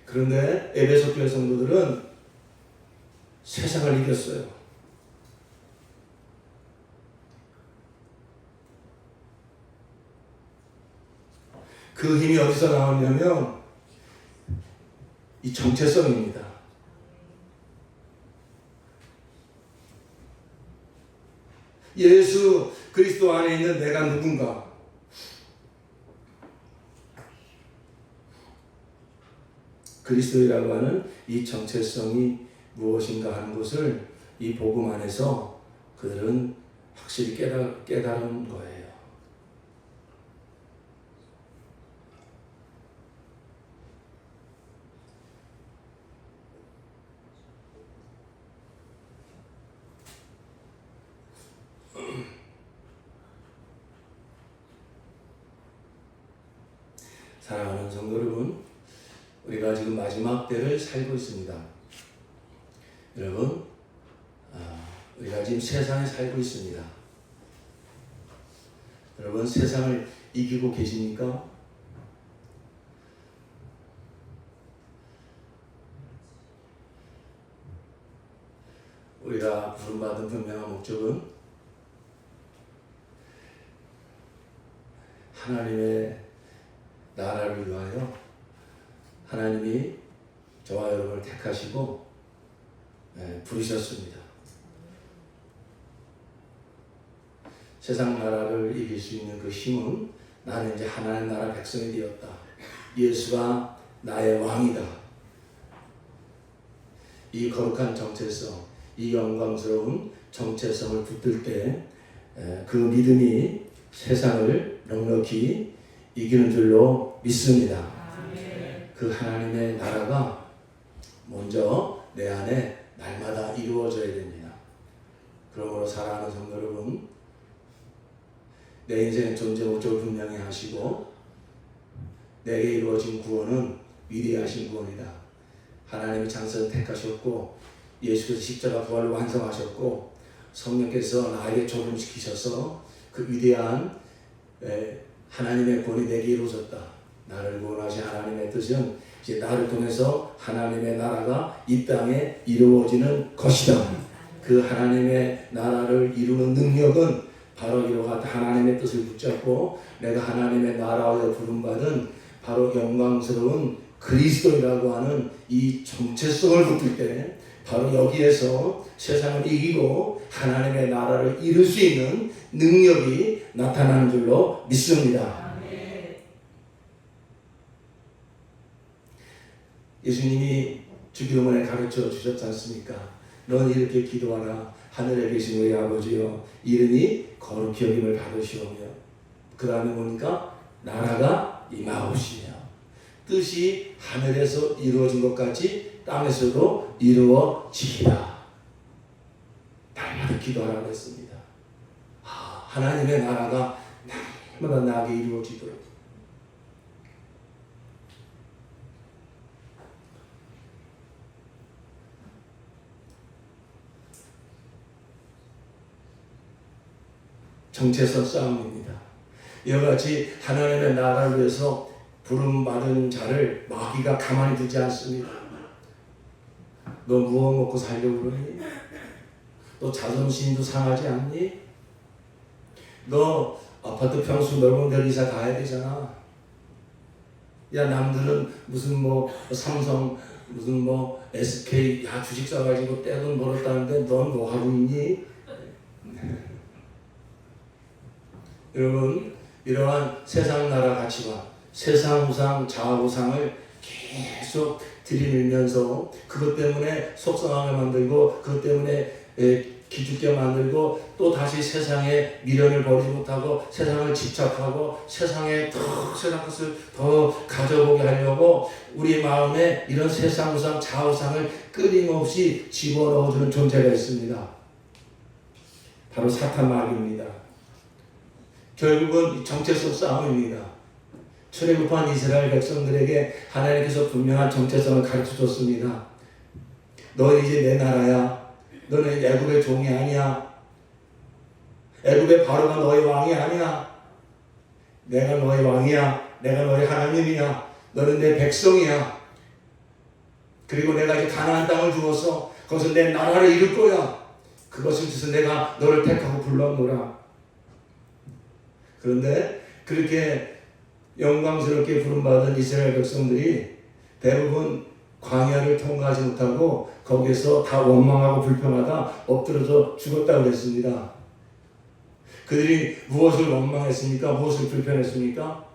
그런데 에베소 교회 성도들은 세상을 이겼어요. 그 힘이 어디서 나왔냐면 이 정체성입니다. 예수 그리스도 안에 있는 내가 누군가, 그리스도이라고 하는 이 정체성이 무엇인가 하는 것을 이 복음 안에서 그들은 확실히 깨달은 거예요. 사랑하는 성도 여러분, 우리가 지금 마지막 때를 살고 있습니다. 여러분, 우리가 지금 세상에 살고 있습니다. 여러분, 세상을 이기고 계십니까? 우리가 부름받은 분명한 목적은 하나님의 나라를 위하여 하나님이 저와 여러분을 택하시고 부르셨습니다. 세상 나라를 이길 수 있는 그 힘은 나는 이제 하나님 나라 백성이 되었다. 예수가 나의 왕이다. 이 거룩한 정체성, 이 영광스러운 정체성을 붙들 때 그 믿음이 세상을 넉넉히 이기는 줄로 믿습니다. 그 하나님의 나라가 먼저 내 안에 날마다 이루어져야 됩니다. 그러므로 사랑하는 성도 여러분, 내 인생의 존재 목적을 분명히 하시고 내게 이루어진 구원은 위대하신 구원이다. 하나님이 창세를 택하셨고 예수께서 십자가 부활을 완성하셨고 성령께서 나에게 적용시키셔서 그 위대한 하나님의 구원이 내게 이루어졌다. 나를 구원하신 하나님의 뜻은 이제 나를 통해서 하나님의 나라가 이 땅에 이루어지는 것이다. 그 하나님의 나라를 이루는 능력은 바로 이와 같은 하나님의 뜻을 붙잡고 내가 하나님의 나라에 부름받은 바로 영광스러운 그리스도이라고 하는 이 정체성을 붙들 때 바로 여기에서 세상을 이기고 하나님의 나라를 이룰 수 있는 능력이 나타나는 줄로 믿습니다. 예수님이 주기도문에 가르쳐 주셨지 않습니까? 넌 이렇게 기도하라. 하늘에 계신 우리 아버지여 이름이 거룩히 여김을 받으시오며 그 다음에 보니까 나라가 임하옵시며 뜻이 하늘에서 이루어진 것 같이 땅에서도 이루어지리라. 날마다 기도하라고 했습니다. 하나님의 나라가 날마다 나에게 이루어지도록 정체성 싸움입니다. 이와 같이 하나님의 나라를 위해서 부름받은 자를 마귀가 가만히 두지 않습니다. 너 무엇 먹고 살려고 그러니? 너 자존심도 상하지 않니? 너 아파트 평수 넓은 데 이사 가야 되잖아. 야 남들은 무슨 뭐 삼성 무슨 뭐 SK 야 주식 사가지고 떼돈 벌었다는데 넌 뭐 하고 있니? 여러분 이러한 세상 나라 가치관 세상 우상 자아우상을 계속 들이밀면서 그것 때문에 속상하게 만들고 그것 때문에 기죽게 만들고 또 다시 세상에 미련을 버리지 못하고 세상을 집착하고 세상에 더 세상 것을 더 가져보게 하려고 우리 마음에 이런 세상 우상 자아우상을 끊임없이 집어넣어주는 존재가 있습니다. 바로 사탄 마귀입니다. 결국은 정체성 싸움입니다. 출애굽한 이스라엘 백성들에게 하나님께서 분명한 정체성을 가르쳐줬습니다. 너는 이제 내 나라야. 너는 애굽의 종이 아니야. 애굽의 바로가 너의 왕이 아니야. 내가 너의 왕이야. 내가 너의 하나님이야. 너는 내 백성이야. 그리고 내가 이제 가나안 땅을 주어서 거기서 내 나라를 이룰 거야. 그것을 위해서 내가 너를 택하고 불렀노라. 그런데 그렇게 영광스럽게 부름받은 이스라엘 백성들이 대부분 광야를 통과하지 못하고 거기에서 다 원망하고 불평하다 엎드려서 죽었다고 그랬습니다. 그들이 무엇을 원망했습니까? 무엇을 불평했습니까?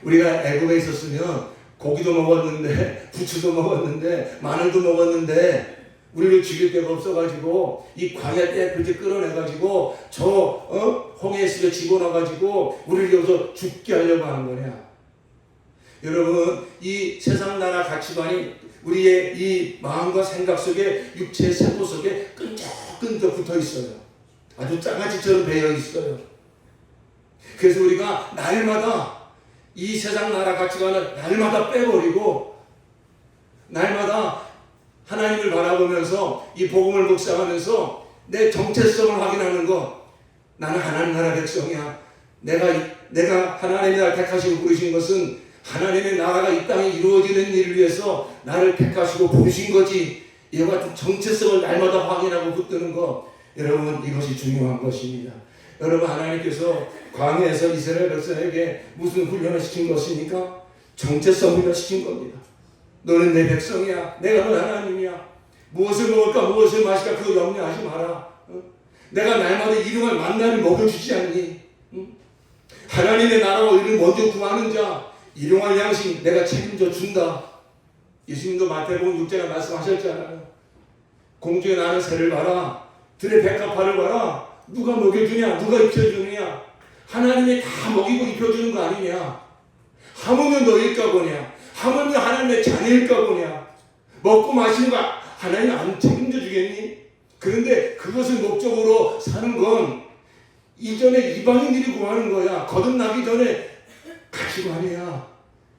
우리가 애굽에 있었으면 고기도 먹었는데 부추도 먹었는데 마늘도 먹었는데 우리를 죽일 데가 없어가지고 이 광야 때 그렇게 끌어내가지고 저 홍해 속에 집어넣어가지고 우리를 여기서 죽게 하려고 하는 거냐. 여러분 이 세상 나라 가치관이 우리의 이 마음과 생각 속에 육체의 세포 속에 끈적끈적 붙어 있어요. 아주 장아찌처럼 배어 있어요. 그래서 우리가 날마다 이 세상 나라 가치관을 날마다 빼버리고 날마다 하나님을 바라보면서 이 복음을 묵상하면서 내 정체성을 확인하는 것. 나는 하나님 나라 백성이야. 내가 하나님의 나라를 택하시고 부르신 것은 하나님의 나라가 이 땅에 이루어지는 일을 위해서 나를 택하시고 부르신 거지. 이와 같은 정체성을 날마다 확인하고 붙드는 것. 여러분 이것이 중요한 것입니다. 여러분 하나님께서 광야에서 이스라엘 백성에게 무슨 훈련을 시킨 것입니까? 정체성 훈련을 시킨 겁니다. 너는 내 백성이야. 내가 너 하나님이야. 무엇을 먹을까 무엇을 마실까 그거 염려하지 마라. 내가 날마다 일용할 만나를 먹여주지 않니? 하나님의 나라와 의를 먼저 구하는 자 일용할 양식 내가 책임져 준다. 예수님도 마태복음 6장에 말씀하셨잖아요. 공중에 나는 새를 봐라. 들의 백합화를 봐라. 누가 먹여주냐? 누가 입혀주느냐? 하나님이 다 먹이고 입혀주는 거 아니냐? 하물며 너일까 보냐? 하물며 하나님의 자녀일까 보냐? 먹고 마시는 거 하나님 안 책임져 주겠니? 그런데 그것을 목적으로 사는 건 이전에 이방인들이 구하는 거야. 거듭나기 전에 같이 말이야.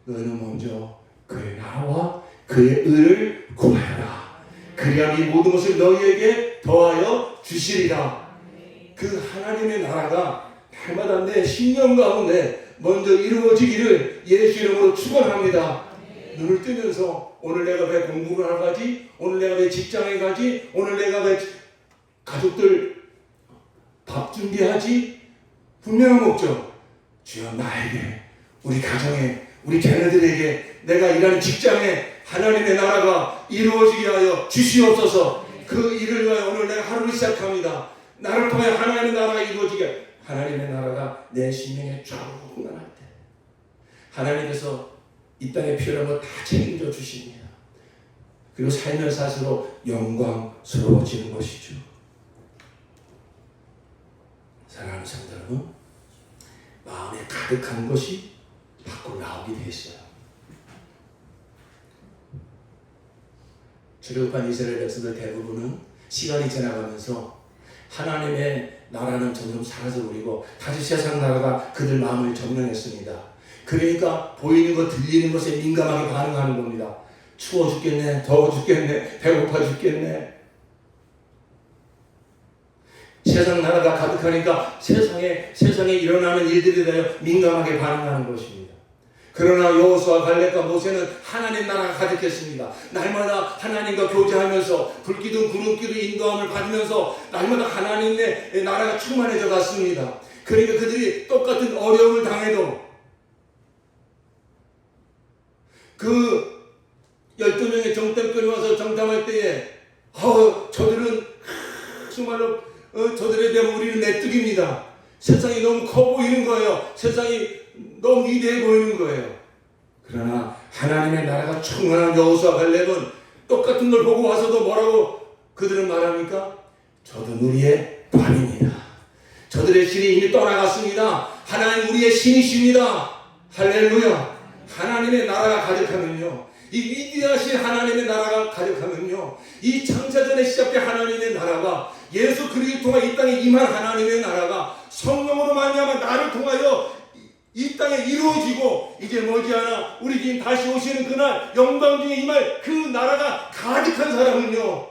너는 먼저 그의 나라와 그의 의를 구하여라. 그리하면 이 모든 것을 너희에게 더하여 주시리라. 그 하나님의 나라가 날마다 내 신념 가운데 먼저 이루어지기를 예수 이름으로 축원합니다. 눈을 뜨면서 오늘 내가 왜 공부를 하러 가지? 오늘 내가 왜 직장에 가지? 오늘 내가 왜 가족들 밥 준비하지? 분명한 목적. 주여 나에게, 우리 가정에, 우리 자녀들에게, 내가 일하는 직장에 하나님의 나라가 이루어지게 하여 주시옵소서. 그 일을 위하여 오늘 내가 하루를 시작합니다. 나를 통해 하나님의 나라가 이루어지게. 하나님의 나라가 내 심령에 쭉 나갈 때 하나님께서 이 땅에 필요한 거 다 책임져 주십니다. 그리고 삶의 사실로 영광스러워지는 것이죠. 사랑하는 성도 여러분, 마음에 가득한 것이 밖으로 나오게 됐어요. 출애굽한 이스라엘 백성들 대부분은 시간이 지나가면서 하나님의 나라는 점점 사라져버리고 다시 세상 나라가 그들 마음을 점령했습니다. 그러니까 보이는 것, 들리는 것에 민감하게 반응하는 겁니다. 추워 죽겠네, 더워 죽겠네, 배고파 죽겠네. 세상 나라가 가득하니까 세상에 일어나는 일들에 대하여 민감하게 반응하는 것입니다. 그러나 여호수아 갈렙과 모세는 하나님 나라가 가득했습니다. 날마다 하나님과 교제하면서 불기둥 구름기둥 인도함을 받으면서 날마다 하나님의 나라가 충만해져 갔습니다. 그러니까 그들이 똑같은 어려움을 당해도 그 12명의 정탐꾼이 와서 정탐할 때에 저들은 정말로 저들에 대한 우리는 메뚜기입니다. 세상이 너무 커 보이는 거예요. 세상이 너무 위대해 보이는 거예요. 그러나 하나님의 나라가 충만한 여호수아 갈렙은 똑같은 걸 보고 와서도 뭐라고 그들은 말합니까? 저도 우리의 밤입니다. 저들의 신이 이미 떠나갔습니다. 하나님 우리의 신이십니다. 할렐루야. 하나님의 나라가 가득하면요, 이 위대하신 하나님의 나라가 가득하면요, 이 창세전에 시작된 하나님의 나라가 예수 그리스도를 통해 이 땅에 임한 하나님의 나라가 성령으로 말미암아 나를 통하여 이 땅에 이루어지고 이제 머지않아 우리 주님 다시 오시는 그날 영광 중에 임할 그 나라가 가득한 사람은요,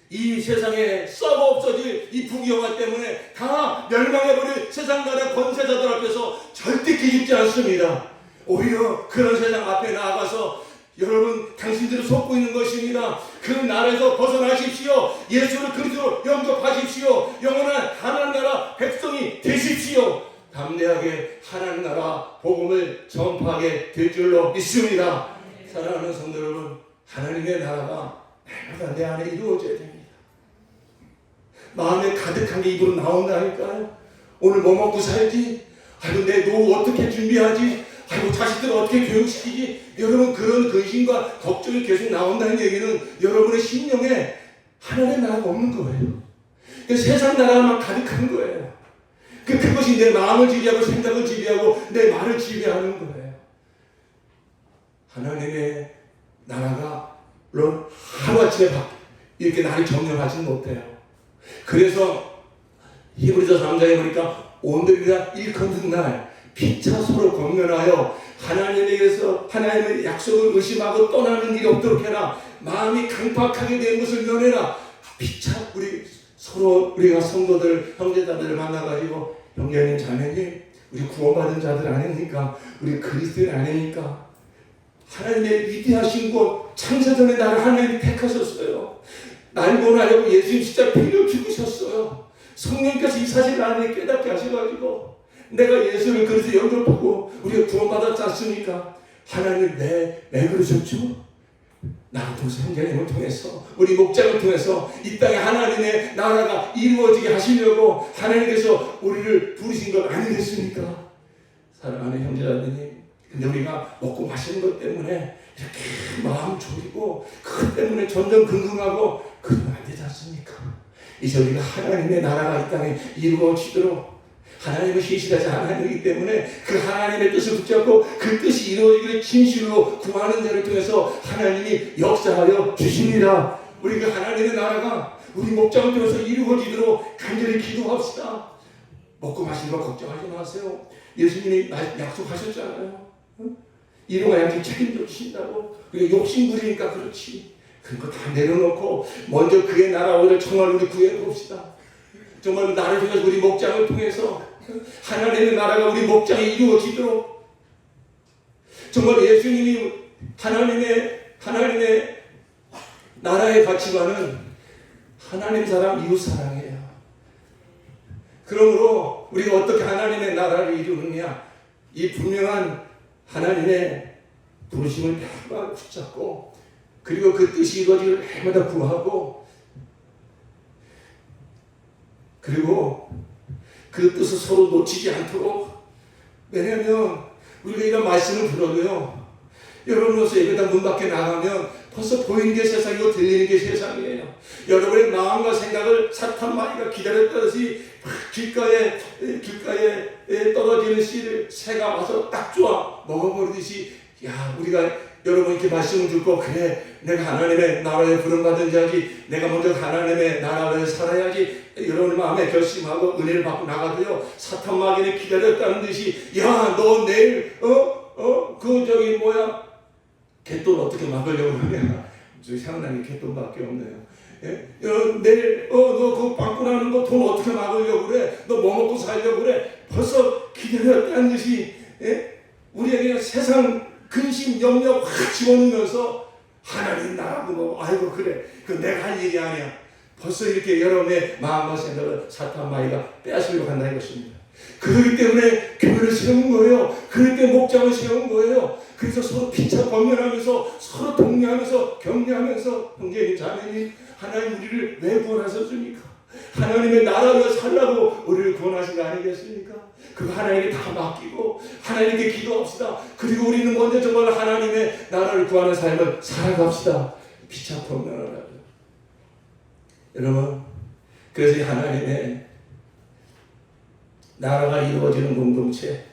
이 세상에 썩어 없어질 이 부귀영화 때문에 다 멸망해버릴 세상 나라 권세자들 앞에서 절대 기죽지 않습니다. 오히려 그런 세상 앞에 나아가서 여러분 당신들을 속고 있는 것입니다. 그 나라에서 벗어나십시오. 예수를 그리스도로 영접하십시오. 영원한 하나님 나라 백성이 되십시오. 담대하게 하나님 나라 복음을 전파하게 될 줄로 믿습니다. 사랑하는 성도 여러분, 하나님의 나라가 날마다 내 안에 이루어져야 됩니다. 마음에 가득한 게 입으로 나온다니까요. 오늘 뭐 먹고 살지? 아이고 내 노후 어떻게 준비하지? 아이고 자식들 어떻게 교육시키지? 여러분 그런 근심과 걱정이 계속 나온다는 얘기는 여러분의 심령에 하나님의 나라가 없는 거예요. 세상 나라만 가득한 거예요. 그것이 내 마음을 지배하고 생각을 지배하고 내 말을 지배하는 거예요. 하나님의 나라가 물론 하루아침에 이렇게 나를 점령하지는 못해요. 그래서 히브리서 3장에 보니까 온들이가 일컫는 날 피차 서로 권면하여 하나님에게서 하나님의 약속을 의심하고 떠나는 일이 없도록 해라. 마음이 강팍하게 된 것을 면해라. 피차 우리가 성도들 형제자들을 만나가지고 형제님 자매님 우리 구원받은 자들 아닙니까? 우리 그리스도인 아닙니까? 하나님의 위대하신 것 창세전에 나를 하나님이 택하셨어요. 날 구원하려고 예수님 진짜 피를 죽으셨어요. 성령께서 이 사실을 안에 깨닫게 하셔가지고 내가 예수를 그리스도 영접하고 우리가 구원받았지 않습니까? 하나님을 왜 그러셨죠? 나를 통해서 형제님을 통해서 우리 목장을 통해서 이 땅에 하나님의 나라가 이루어지게 하시려고 하나님께서 우리를 부르신 것 아니겠습니까? 사랑하는 형제자매님, 근데 우리가 먹고 마시는 것 때문에 이렇게 마음 졸이고 그것 때문에 점점 긍긍하고 그러면 안 되지 않습니까? 이제 우리가 하나님의 나라가 이 땅에 이루어지도록, 하나님은 신실하지 하나님이기 때문에 그 하나님의 뜻을 붙잡고 그 뜻이 이루어지기를 진실로 구하는 자를 통해서 하나님이 역사하여 주십니다. 우리 그 하나님의 나라가 우리 목장을 통해서 이루어지도록 간절히 기도합시다. 먹고 마시는 거 걱정하지 마세요. 예수님이 약속하셨잖아요. 이루가 양식 책임져 주신다고. 우리가 욕심 부리니까 그렇지. 그런 거 다 내려놓고 먼저 그의 나라를 청하는 데 구해봅시다. 정말 나를 통해서 우리 목장을 통해서 하나님의 나라가 우리 목장에 이루어지도록, 정말 예수님이 하나님의 나라의 가치관은 하나님 사랑, 이웃 사랑이에요. 그러므로 우리가 어떻게 하나님의 나라를 이루느냐, 이 분명한 하나님의 부르심을 펴 붙잡고, 그리고 그 뜻이 이루어지기를 해마다 구하고, 그리고 그 뜻을 서로 놓치지 않도록. 왜냐하면 우리가 이런 말씀을 들어도요, 여러분으로서 예배당 문 밖에 나가면 벌써 보이는 게 세상이고 들리는 게 세상이에요. 여러분의 마음과 생각을 사탄 마귀가 기다렸다듯이 길가에 떨어지는 씨를 새가 와서 딱 쪼아 먹어버리듯이, 야, 우리가 여러분 이렇게 말씀을 듣고, 그래, 내가 하나님의 나라에 부름받은 자지, 내가 먼저 하나님의 나라에 살아야지, 여러분의 마음에 결심하고 은혜를 받고 나가도요, 사탄 마귀는 기다렸다는 듯이, 야, 너 내일 개돈 어떻게 막으려고 그러냐. 저 생각나는 게 개돈밖에 없네요. 예? 내일 너 그거 받고 나는 거 돈 어떻게 막으려고 그래? 너 뭐 먹고 살려고 그래? 벌써 기다렸다는 듯이, 예? 우리에게 세상 근심 염려 확 집어넣으면서 하나님 나라고 뭐, 아이고 그래, 그 내가 할 일이 아니야. 벌써 이렇게 여러분의 마음과 생각을 사탄 마귀가 빼앗으려고 한다는 것입니다. 그렇기 때문에 교회를 세운 거예요. 그럴 때 목장을 세운 거예요. 그래서 서로 피차 권면하면서, 서로 독려하면서, 격려하면서, 형제님, 자매님, 하나님 우리를 왜 구원하셨습니까? 하나님의 나라를 살라고 우리를 구원하신 거 아니겠습니까? 그거 하나님께 다 맡기고 하나님께 기도합시다. 그리고 우리는 먼저 정말 하나님의 나라를 구하는 삶을 살아갑시다. 피차 권면하라고. 여러분, 그래서 하나님의 나라가 이루어지는 공동체,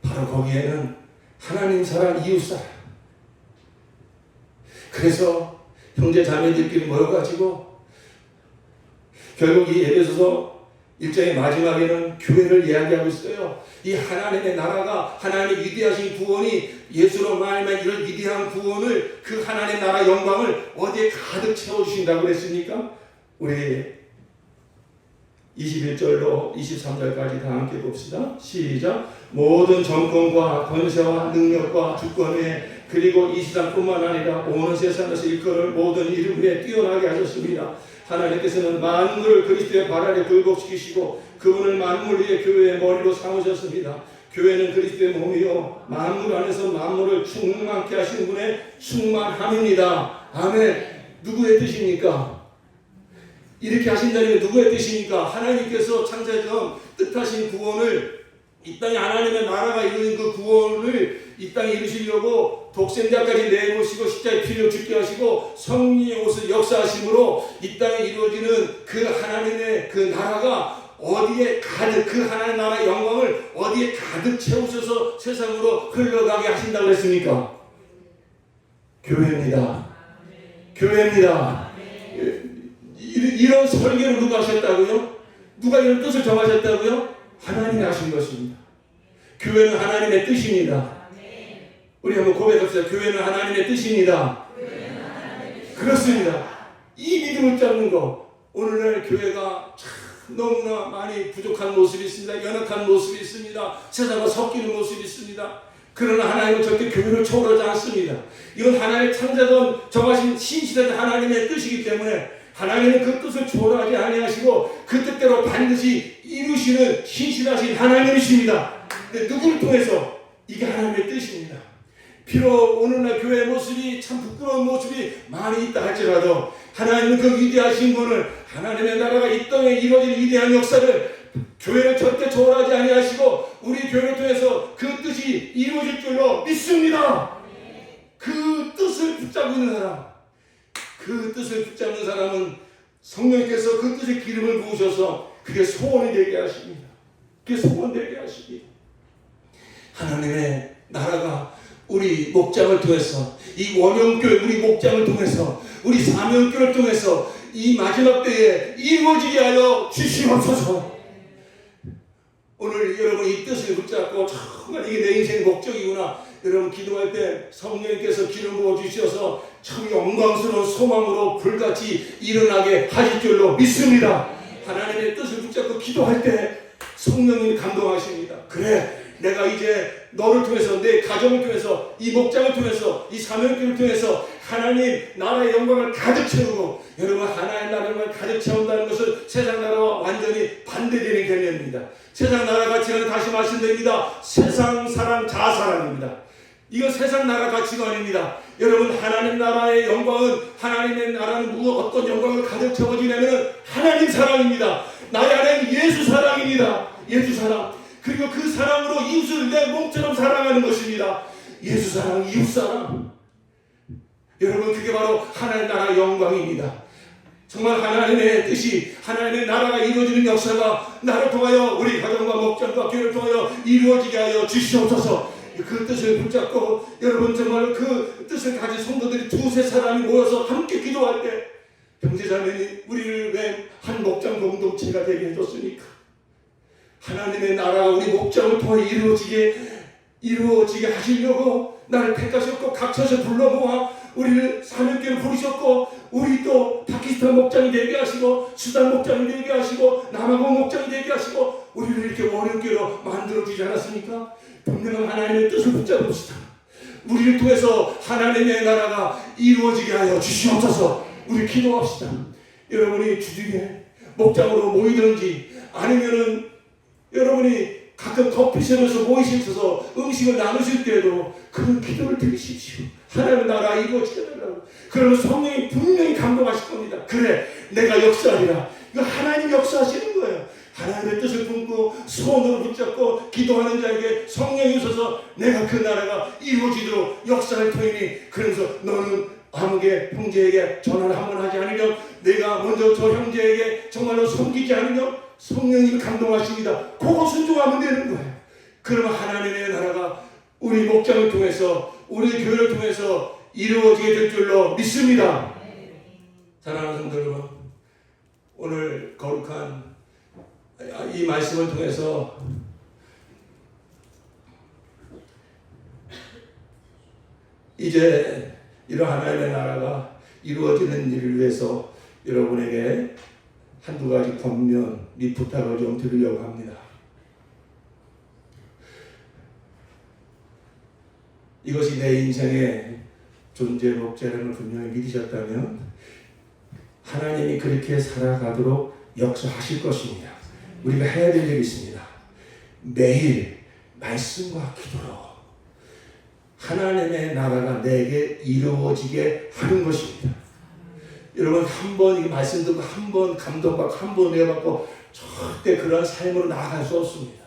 바로 거기에는 하나님 사랑, 이웃 사랑. 그래서 형제 자매들끼리 모여가지고 결국 이 에베소서 1장의 마지막에는 교회를 이야기하고 있어요. 이 하나님의 나라가, 하나님의 위대하신 구원이 예수로 말미암아 이런 위대한 구원을, 그 하나님의 나라 영광을 어디에 가득 채워주신다고 그랬습니까? 우리 21절로 23절까지 다 함께 봅시다. 시작. 모든 정권과 권세와 능력과 주권에, 그리고 이 세상뿐만 아니라 온 세상에서 일컬을 모든 이름 위에 뛰어나게 하셨습니다. 하나님께서는 만물을 그리스도의 발 아래 굴복시키시고 그분을 만물 위에 교회의 머리로 삼으셨습니다. 교회는 그리스도의 몸이요 만물 안에서 만물을 충만케 하시는 분의 충만함입니다. 아멘. 누구의 뜻입니까? 이렇게 하신다는 게 누구의 뜻입니까? 하나님께서 창세전 뜻하신 구원을, 이 땅에 하나님의 나라가 이루어진 그 구원을 이 땅에 이루시려고 독생자까지 내모시고 십자가에 피를 죽게 하시고 성령의 옷을 역사하심으로 이 땅에 이루어지는 그 하나님의 그 나라가 어디에 가득, 그 하나님의 나라의 영광을 어디에 가득 채우셔서 세상으로 흘러가게 하신다고 했습니까? 교회입니다. 교회입니다. 이런 설계를 누가 하셨다고요? 누가 이런 뜻을 정하셨다고요? 하나님이 하신 것입니다. 교회는 하나님의 뜻입니다. 우리 한번 고백합시다. 교회는 하나님의 뜻입니다. 그렇습니다. 이 믿음을 잡는 거. 오늘날 교회가 참 너무나 많이 부족한 모습이 있습니다. 연약한 모습이 있습니다. 세상과 섞이는 모습이 있습니다. 그러나 하나님은 절대 교회를 초월하지 않습니다. 이건 하나님의 창자전 정하신 신실한 하나님의 뜻이기 때문에 하나님은 그 뜻을 초월하지 아니하시고 그 뜻대로 반드시 이루시는 신실하신 하나님이십니다. 근데 누구를 통해서? 이게 하나님의 뜻입니다. 비록 오늘날 교회의 모습이 참 부끄러운 모습이 많이 있다 할지라도 하나님은 그 위대하신 분을, 하나님의 나라가 이 땅에 이루어진 위대한 역사를 교회를 절대 초월하지 아니하시고 우리 교회를 통해서 그 뜻이 이루어질 줄로 믿습니다. 그 뜻을 붙잡는 사람, 그 뜻을 붙잡는 사람은 성령께서 그 뜻에 기름을 부으셔서 그게 소원이 되게 하십니다. 그게 소원되게 하십니다. 하나님의 나라가 우리 목장을 통해서, 이 원형교회 우리 목장을 통해서, 우리 사명교회를 통해서 이 마지막 때에 이루어지게 하여 주시옵소서. 오늘 여러분 이 뜻을 붙잡고 정말 이게 내 인생의 목적이구나, 여러분 기도할 때 성령님께서 기름 부어 주셔서 참 영광스러운 소망으로 불같이 일어나게 하실 줄로 믿습니다. 하나님의 뜻을 붙잡고 기도할 때 성령님이 감동하십니다. 그래, 내가 이제 너를 통해서, 내 가정을 통해서, 이 목장을 통해서, 이 사명교를 통해서 하나님 나라의 영광을 가득 채우고, 여러분 하나님 나라의 영광을 가득 채운다는 것은 세상 나라와 완전히 반대되는 개념입니다. 세상 나라 가치관은 다시 말씀드립니다. 세상 사랑 자사랑입니다. 이건 세상 나라 가치가 아닙니다. 여러분 하나님 나라의 영광은, 하나님의 나라는 어떤 영광을 가득 채워지냐면 하나님 사랑입니다. 나의 안에는 예수 사랑입니다. 예수 사랑. 그리고 그 사랑으로 이웃을 내 몸처럼 사랑하는 것입니다. 예수 사랑, 이웃 사랑. 여러분 그게 바로 하나님 나라의 영광입니다. 정말 하나님의 뜻이, 하나님의 나라가 이루어지는 역사가 나를 통하여, 우리 가정과 목장과 교회를 통하여 이루어지게 하여 주시옵소서. 그 뜻을 붙잡고 여러분 정말 그 뜻을 가진 성도들이 두세 사람이 모여서 함께 기도할 때, 형제자매니 우리를 왜 한 목장 공동체가 되게 해줬으니까, 하나님의 나라가 우리 목장을 통해 이루어지게 하시려고 나를 택하셨고 각처에서 불러 모아 우리를 사명교회를 부르셨고, 우리 또 파키스탄 목장이 되게 하시고, 수단 목장이 되게 하시고, 남아공 목장이 되게 하시고, 우리를 이렇게 원형교회로 만들어주지 않았습니까? 분명한 하나님의 뜻을 붙잡읍시다. 우리를 통해서 하나님의 나라가 이루어지게 하여 주시옵소서. 우리 기도합시다. 여러분이 주중에 목장으로 모이든지, 아니면은 여러분이 가끔 커피숍에서 모이셔서 음식을 나누실 때에도 그런 기도를 드리십시오. 하나님의 나라 이루어지게 하라고. 그러면 성령이 분명히 감동하실 겁니다. 그래, 내가 역사하리라. 이거 하나님 역사하시는 거예요. 하나님의 뜻을 품고 손으로 붙잡고 기도하는 자에게 성령이 오셔서 내가 그 나라가 이루어지도록 역사할 터이니, 그러면서 너는 아무개 형제에게 전화를 한번 하지 않으면, 내가 먼저 저 형제에게 정말로 섬기지 않으면 성령님이 감동하십니다. 그거 순종하면 되는 거예요. 그러면 하나님의 나라가 우리 목장을 통해서, 우리 교회를 통해서 이루어지게 될 줄로 믿습니다. 사랑하는 성도 여러분, 오늘 거룩한 이 말씀을 통해서 이제 이런 하나님의 나라가 이루어지는 일을 위해서 여러분에게 한두 가지 권면 및 부탁을 좀 드리려고 합니다. 이것이 내 인생의 존재 목적이라는 걸 분명히 믿으셨다면 하나님이 그렇게 살아가도록 역사하실 것입니다. 우리가 해야 될 일이 있습니다. 매일 말씀과 기도로 하나님의 나라가 내게 이루어지게 하는 것입니다. 여러분 한번 이 말씀 듣고 한번 감동받고 한번 내받고 절대 그러한 삶으로 나아갈 수 없습니다.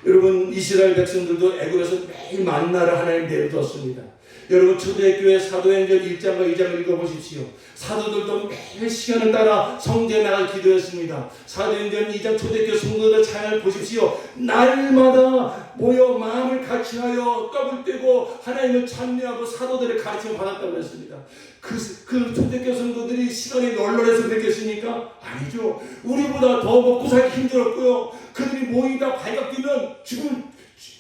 여러분 이스라엘 백성들도 애굽에서 매일 만나를 하나님 내려줬습니다. 여러분 초대교회 사도행전 1장과 2장을 읽어보십시오. 사도들도 매일 시간을 따라 성전에 나가 기도했습니다. 사도행전 2장 초대교회 성도들 찬양을 보십시오. 날마다 모여 마음을 같이하여 떡을 떼고 하나님을 찬미하고 사도들의 가르침을 받았다고 했습니다. 그 초대교회 성도들이 시간이 널널해서 그랬겠습니까? 아니죠. 우리보다 더 먹고 살기 힘들었고요. 그들이 모이다 발각되면 지금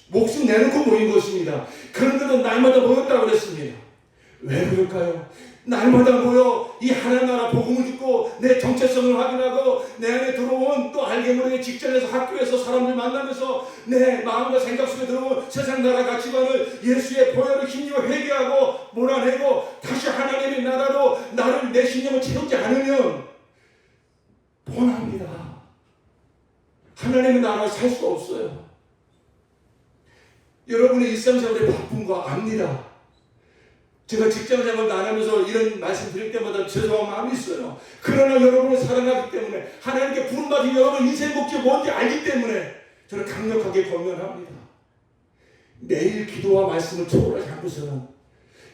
목숨 내놓고 모인 것입니다. 그런데도 날마다 모였다고 그랬습니다. 왜 그럴까요? 날마다 모여 이 하나님 나라 복음을 듣고 내 정체성을 확인하고 내 안에 들어온, 또 알게 모르게 직장에서 학교에서 사람들 만나면서 내 마음과 생각 속에 들어온 세상 나라 가치관을 예수의 보혈을 힘입어 회개하고 몰아내고 다시 하나님의 나라로 나를, 내 신념을 채우지 않으면 뻔합니다. 하나님의 나라를 살 수가 없어요. 여러분의 일상생활에 바쁜 거 압니다. 제가 직장생활도 안 하면서 이런 말씀 드릴 때마다 죄송한 마음이 있어요. 그러나 여러분을 사랑하기 때문에, 하나님께 부름받은 여러분 인생 목적이 뭔지 알기 때문에 저는 강력하게 권면합니다. 매일 기도와 말씀을 초월하지 않고서는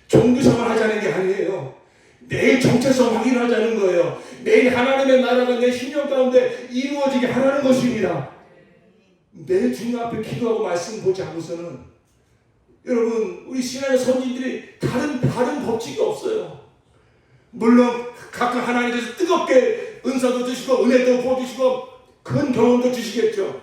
종교생활 하자는 게 아니에요. 매일 정체성 확인하자는 거예요. 매일 하나님의 나라가 내 심령 가운데 이루어지게 하라는 것입니다. 매일 주님 앞에 기도하고 말씀 보지 않고서는, 여러분, 우리 신앙의 선진들이 다른 법칙이 없어요. 물론 가끔 하나님께서 뜨겁게 은사도 주시고 은혜도 부어주시고 큰 경험도 주시겠죠.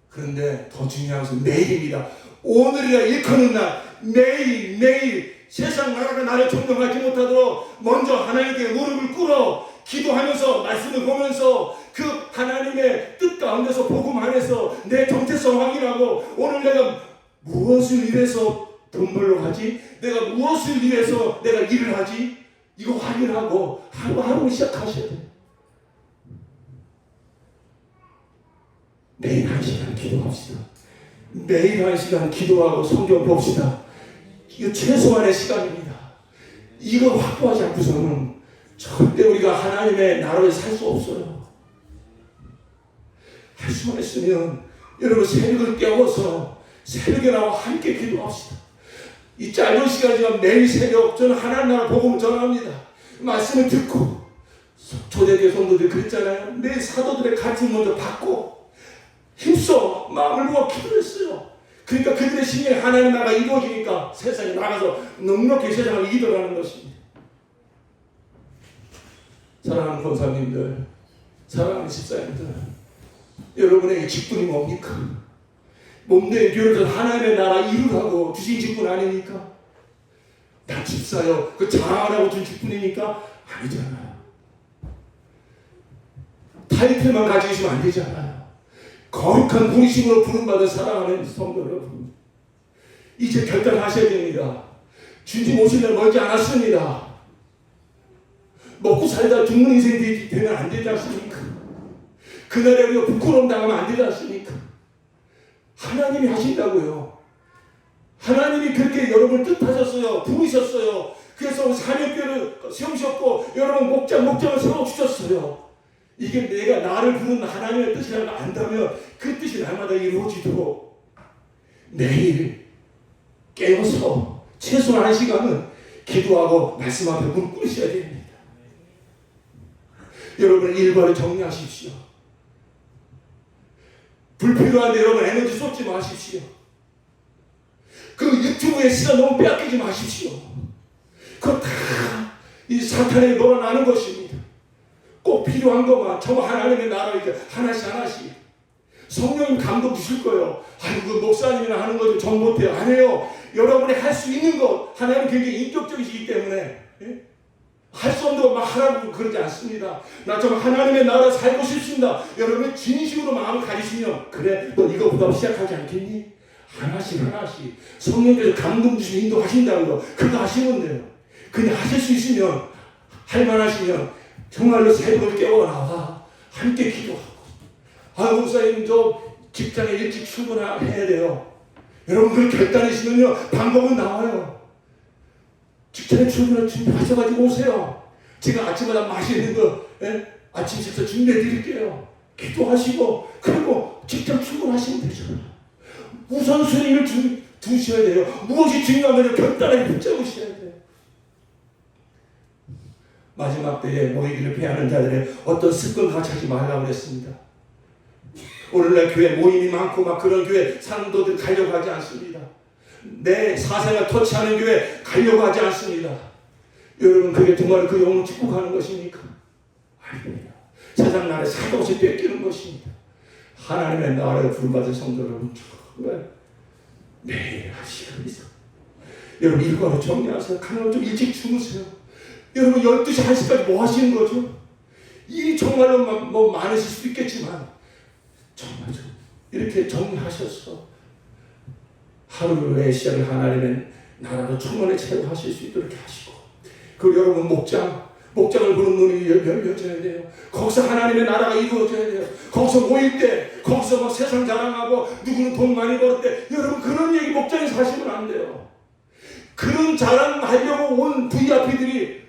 그런데 더 중요한 것은 내일입니다. 오늘이라 일컫는 날, 매일 세상 나라가 나를 존경하지 못하도록 먼저 하나님께 무릎을 꿇어 기도하면서 말씀을 보면서 그 하나님의 뜻 가운데서 복음 안에서 내 정체성 확인하고, 오늘 내가 무엇을 위해서 돈 벌러 가지? 내가 무엇을 위해서 내가 일을 하지? 이거 확인하고 하루하루 시작하셔야 돼요. 매일 1시간 기도합시다. 매일 1시간 기도하고 성경 봅시다. 이거 최소한의 시간입니다. 이거 확보하지 않고서는 절대 우리가 하나님의 나라에 살 수 없어요. 할 수만 있으면 여러분 새벽을 깨워서 새벽에 나와 함께 기도합시다. 이 짧은 시간이지만 매일 새벽 저는 하나님 나라 복음을 전합니다. 말씀을 듣고, 초대교회 성도들이 그랬잖아요. 내 사도들의 가르침 먼저 받고 힘써 마음을 모아 기도했어요. 그러니까 그들의 심령에 하나님 나라가 이루어지니까 세상에 나가서 넉넉히 세상을 이끌어가는 것입니다. 사랑하는 권사님들, 사랑하는 집사님들, 여러분에게 직분이 뭡니까? 몸된 교회에서 하나님의 나라 이루라고 주신 직분 아닙니까? 나 집사요, 그 자랑하라고 준 직분이니까? 아니잖아요. 타이틀만 가지고 있으면 안 되잖아요. 거룩한 분이심으로 부름받은 사랑하는 성도 여러분, 이제 결단하셔야 됩니다. 주님 오실 날 멀지 않았습니다. 먹고 살다 죽는 인생이 되면 안 되지 않습니까? 그날에 우리가 부끄러움 당하면 안 되지 않습니까? 하나님이 하신다고요. 하나님이 그렇게 여러분을 뜻하셨어요. 부르셨어요. 그래서 사명교회를 세우셨고 여러분 목장을 세워주셨어요. 이게 내가 나를 부른 하나님의 뜻이라고 안다면 그 뜻이 날마다 이루어지도록 매일 깨어서 최소한 1시간은 기도하고 말씀 앞에 무릎 꿇으셔야 됩니다. 여러분 일과를 정리하십시오. 불필요한데 여러분 에너지 쏟지 마십시오. 그 유튜브에 시간 너무 빼앗기지 마십시오. 그거 다 이 사탄에게 놀아나는 것입니다. 꼭 필요한 것만 저 하나님의 나라 이제 하나씩 성령님 감동 주실 거예요. 아이고 그 목사님이나 하는 거 전 못해요. 안 해요. 여러분이 할 수 있는 것, 하나님은 굉장히 인격적이시기 때문에 할 수 없는 것만 하라고 그러지 않습니다. 나 좀 하나님의 나라 살고 싶습니다. 여러분이 진심으로 마음을 가지시면 그래 너 이거보다 시작하지 않겠니? 하나씩 성령께서 감동 주시면 인도하신다고요. 그거 하시면 돼요. 그냥 하실 수 있으면 할 만하시면 정말로 새벽을 깨워 나와 함께 기도하고, 아 목사님 저 직장에 일찍 출근해야 돼요. 여러분 그 결단이시면요 방법은 나와요. 직장에 출근을 준비하셔가지고 오세요. 제가 아침마다 맛있는 거 아침 식사 준비해 드릴게요. 기도하시고 그리고 직장 출근하시면 되잖아요. 우선순위를 두셔야 돼요. 무엇이 중요하면 결단하게 붙잡으셔야 돼요. 마지막 때에 모이기를 패하는 자들의 어떤 습관 같이 하지 말라고 그랬습니다. 오늘날 교회 모임이 많고 막 그런 교회 사람들 가려고 하지 않습니다. 내 사생활 터치하는 교회 가려고 하지 않습니다. 여러분 그게 정말 그 영혼을 축복하는 것입니까? 아닙니다. 세상 나라에 살도 없이 뺏기는 것입니다. 하나님의 나라에 부름받은 성도 여러분 정말 매일 1시간 이상 여러분 일과로 정리하세요. 가능하면 좀 일찍 주무세요. 여러분 12시 1시까지 뭐 하시는 거죠? 일이 정말로 뭐 많으실 수도 있겠지만 정말 좀 이렇게 정리하셔서 하루의 시작을 하나님의 나라로 충만히 체험하실 수 있도록 하시고, 그리고 여러분 목장을 보는 눈이 열려져야 돼요. 거기서 하나님의 나라가 이루어져야 돼요. 거기서 모일 때 거기서 막 세상 자랑하고 누구는 돈 많이 벌었대, 여러분 그런 얘기 목장에서 하시면 안 돼요. 그런 자랑하려고 온 VIP들이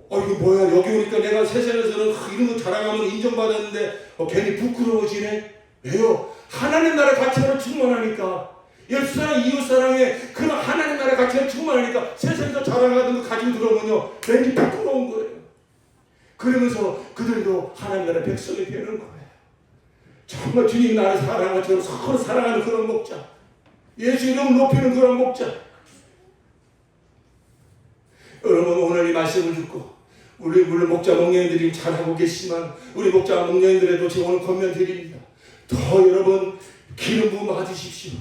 이거 뭐야, 여기 오니까 내가 세상에서는 이런 거 자랑하면 인정받았는데 괜히 부끄러워지네. 왜요? 하나님 나라 가치로 충만하니까, 옆사랑 이웃사랑에 그런 하나님 나라 가치로 충만하니까 세상에서 자랑하던 거 가지고 들어오면요 왠지 부끄러운 거예요. 그러면서 그들도 하나님 나라 백성이 되는 거예요. 정말 주님이 나를 사랑하는 것처럼 서로 사랑하는 그런 목자, 예수 이름을 높이는 그런 목자. 여러분, 오늘 이 말씀을 듣고 우리 물론 목자 목녀님들이 잘하고 계시지만 우리 목자 목녀님들에도 제가 오늘 권면 드립니다. 더 여러분 기름 부음 받으십시오.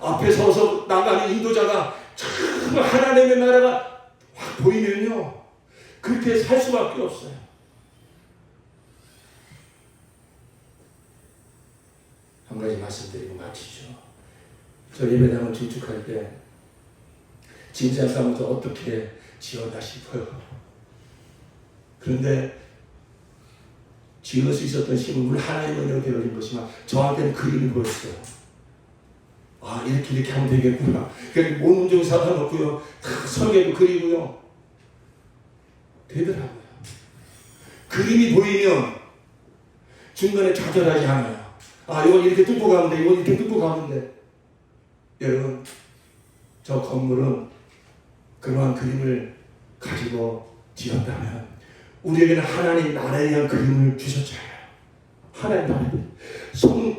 앞에 서서 나가는 인도자가 참 하나님의 나라가 확 보이면요 그렇게 살 수밖에 없어요. 한 가지 말씀드리고 마치죠. 저 예배당을 증축할 때 진짜 싸움에서 어떻게 지었나 싶어요. 그런데 지을 수 있었던 힘은 물론 하나님의 은혜로 되어진 것이지만 저한테는 그림이 보였어요. 이렇게 하면 되겠구나. 그러니까 모음종 사다 놓고요 다 설계도 그리고요 되더라고요. 그림이 보이면 중간에 좌절하지 않아요. 이건 이렇게 뚫고 가면 돼, 이건 이렇게 뚫고 가면 돼. 여러분, 저 건물은 그러한 그림을 가지고 지었다면 우리에게는 하나님 나라에 대한 그림을 주셨잖아요. 하나님 나라에.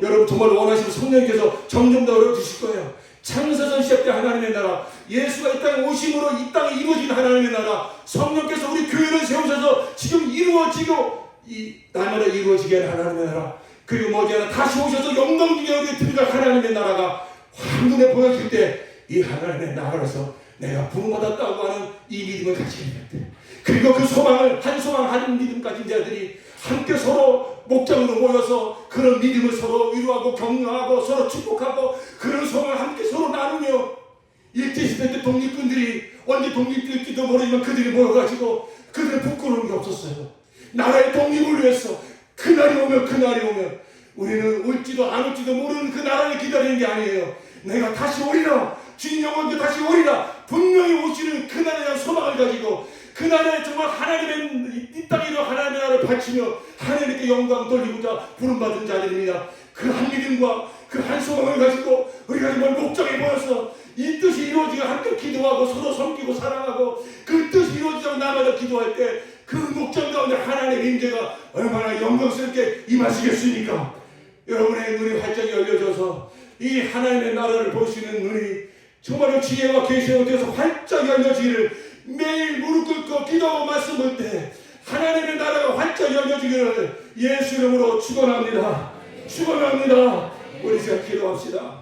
여러분 정말 원하시면 성령께서 점점 더 열어주실 거예요. 창세전 시작 때 하나님의 나라, 예수가 이 땅에 오심으로 이 땅에 이루어진 하나님의 나라, 성령께서 우리 교회를 세우셔서 지금 이루어지고 날마다 이루어지게 하는 하나님의 나라, 그리고 머지않아 다시 오셔서 영광 중에 우리에 들어갈 하나님의 나라가 한눈에 보여질 때 이 하나님의 나라로서 내가 부름받았다고 하는 이 믿음을 가지게 될 때, 그리고 그 소망을 한 소망 한 믿음 가진 자들이 함께 서로 목장으로 모여서 그런 믿음을 서로 위로하고 격려하고 서로 축복하고 그런 소망을 함께 서로 나누며, 일제시대 때 독립군들이 언제 독립될지도 모르지만 그들이 모여가지고 그들은 부끄러운 게 없었어요. 나라의 독립을 위해서 그날이 오면 우리는 올지도 안 올지도 모르는 그 나라를 기다리는 게 아니에요. 내가 다시 오리라, 주님 영광도 다시 오리라, 분명히 오시는 그날에 대한 소망을 가지고 그날에 정말 하나님의 이 땅으로 하나님의 나라를 바치며 하나님께 영광 돌리고자 부름받은 자들입니다. 그 한 믿음과 그 한 소망을 가지고 우리가 정말 목장에 모여서 이 뜻이 이루어지고 함께 기도하고 서로 섬기고 사랑하고 그 뜻이 이루어지자고 나마다 기도할 때 그 목장 가운데 하나님의 임재가 얼마나 영광스럽게 임하시겠습니까? 여러분의 눈이 활짝 열려져서 이 하나님의 나라를 보시는 눈이 정말로 지혜와 계시가 되어서 활짝 열려지기를, 매일 무릎 꿇고 기도하고 말씀 볼 때 하나님의 나라가 활짝 열려지기를 예수 이름으로 축원합니다. 축원합니다. 우리 시간 기도합시다.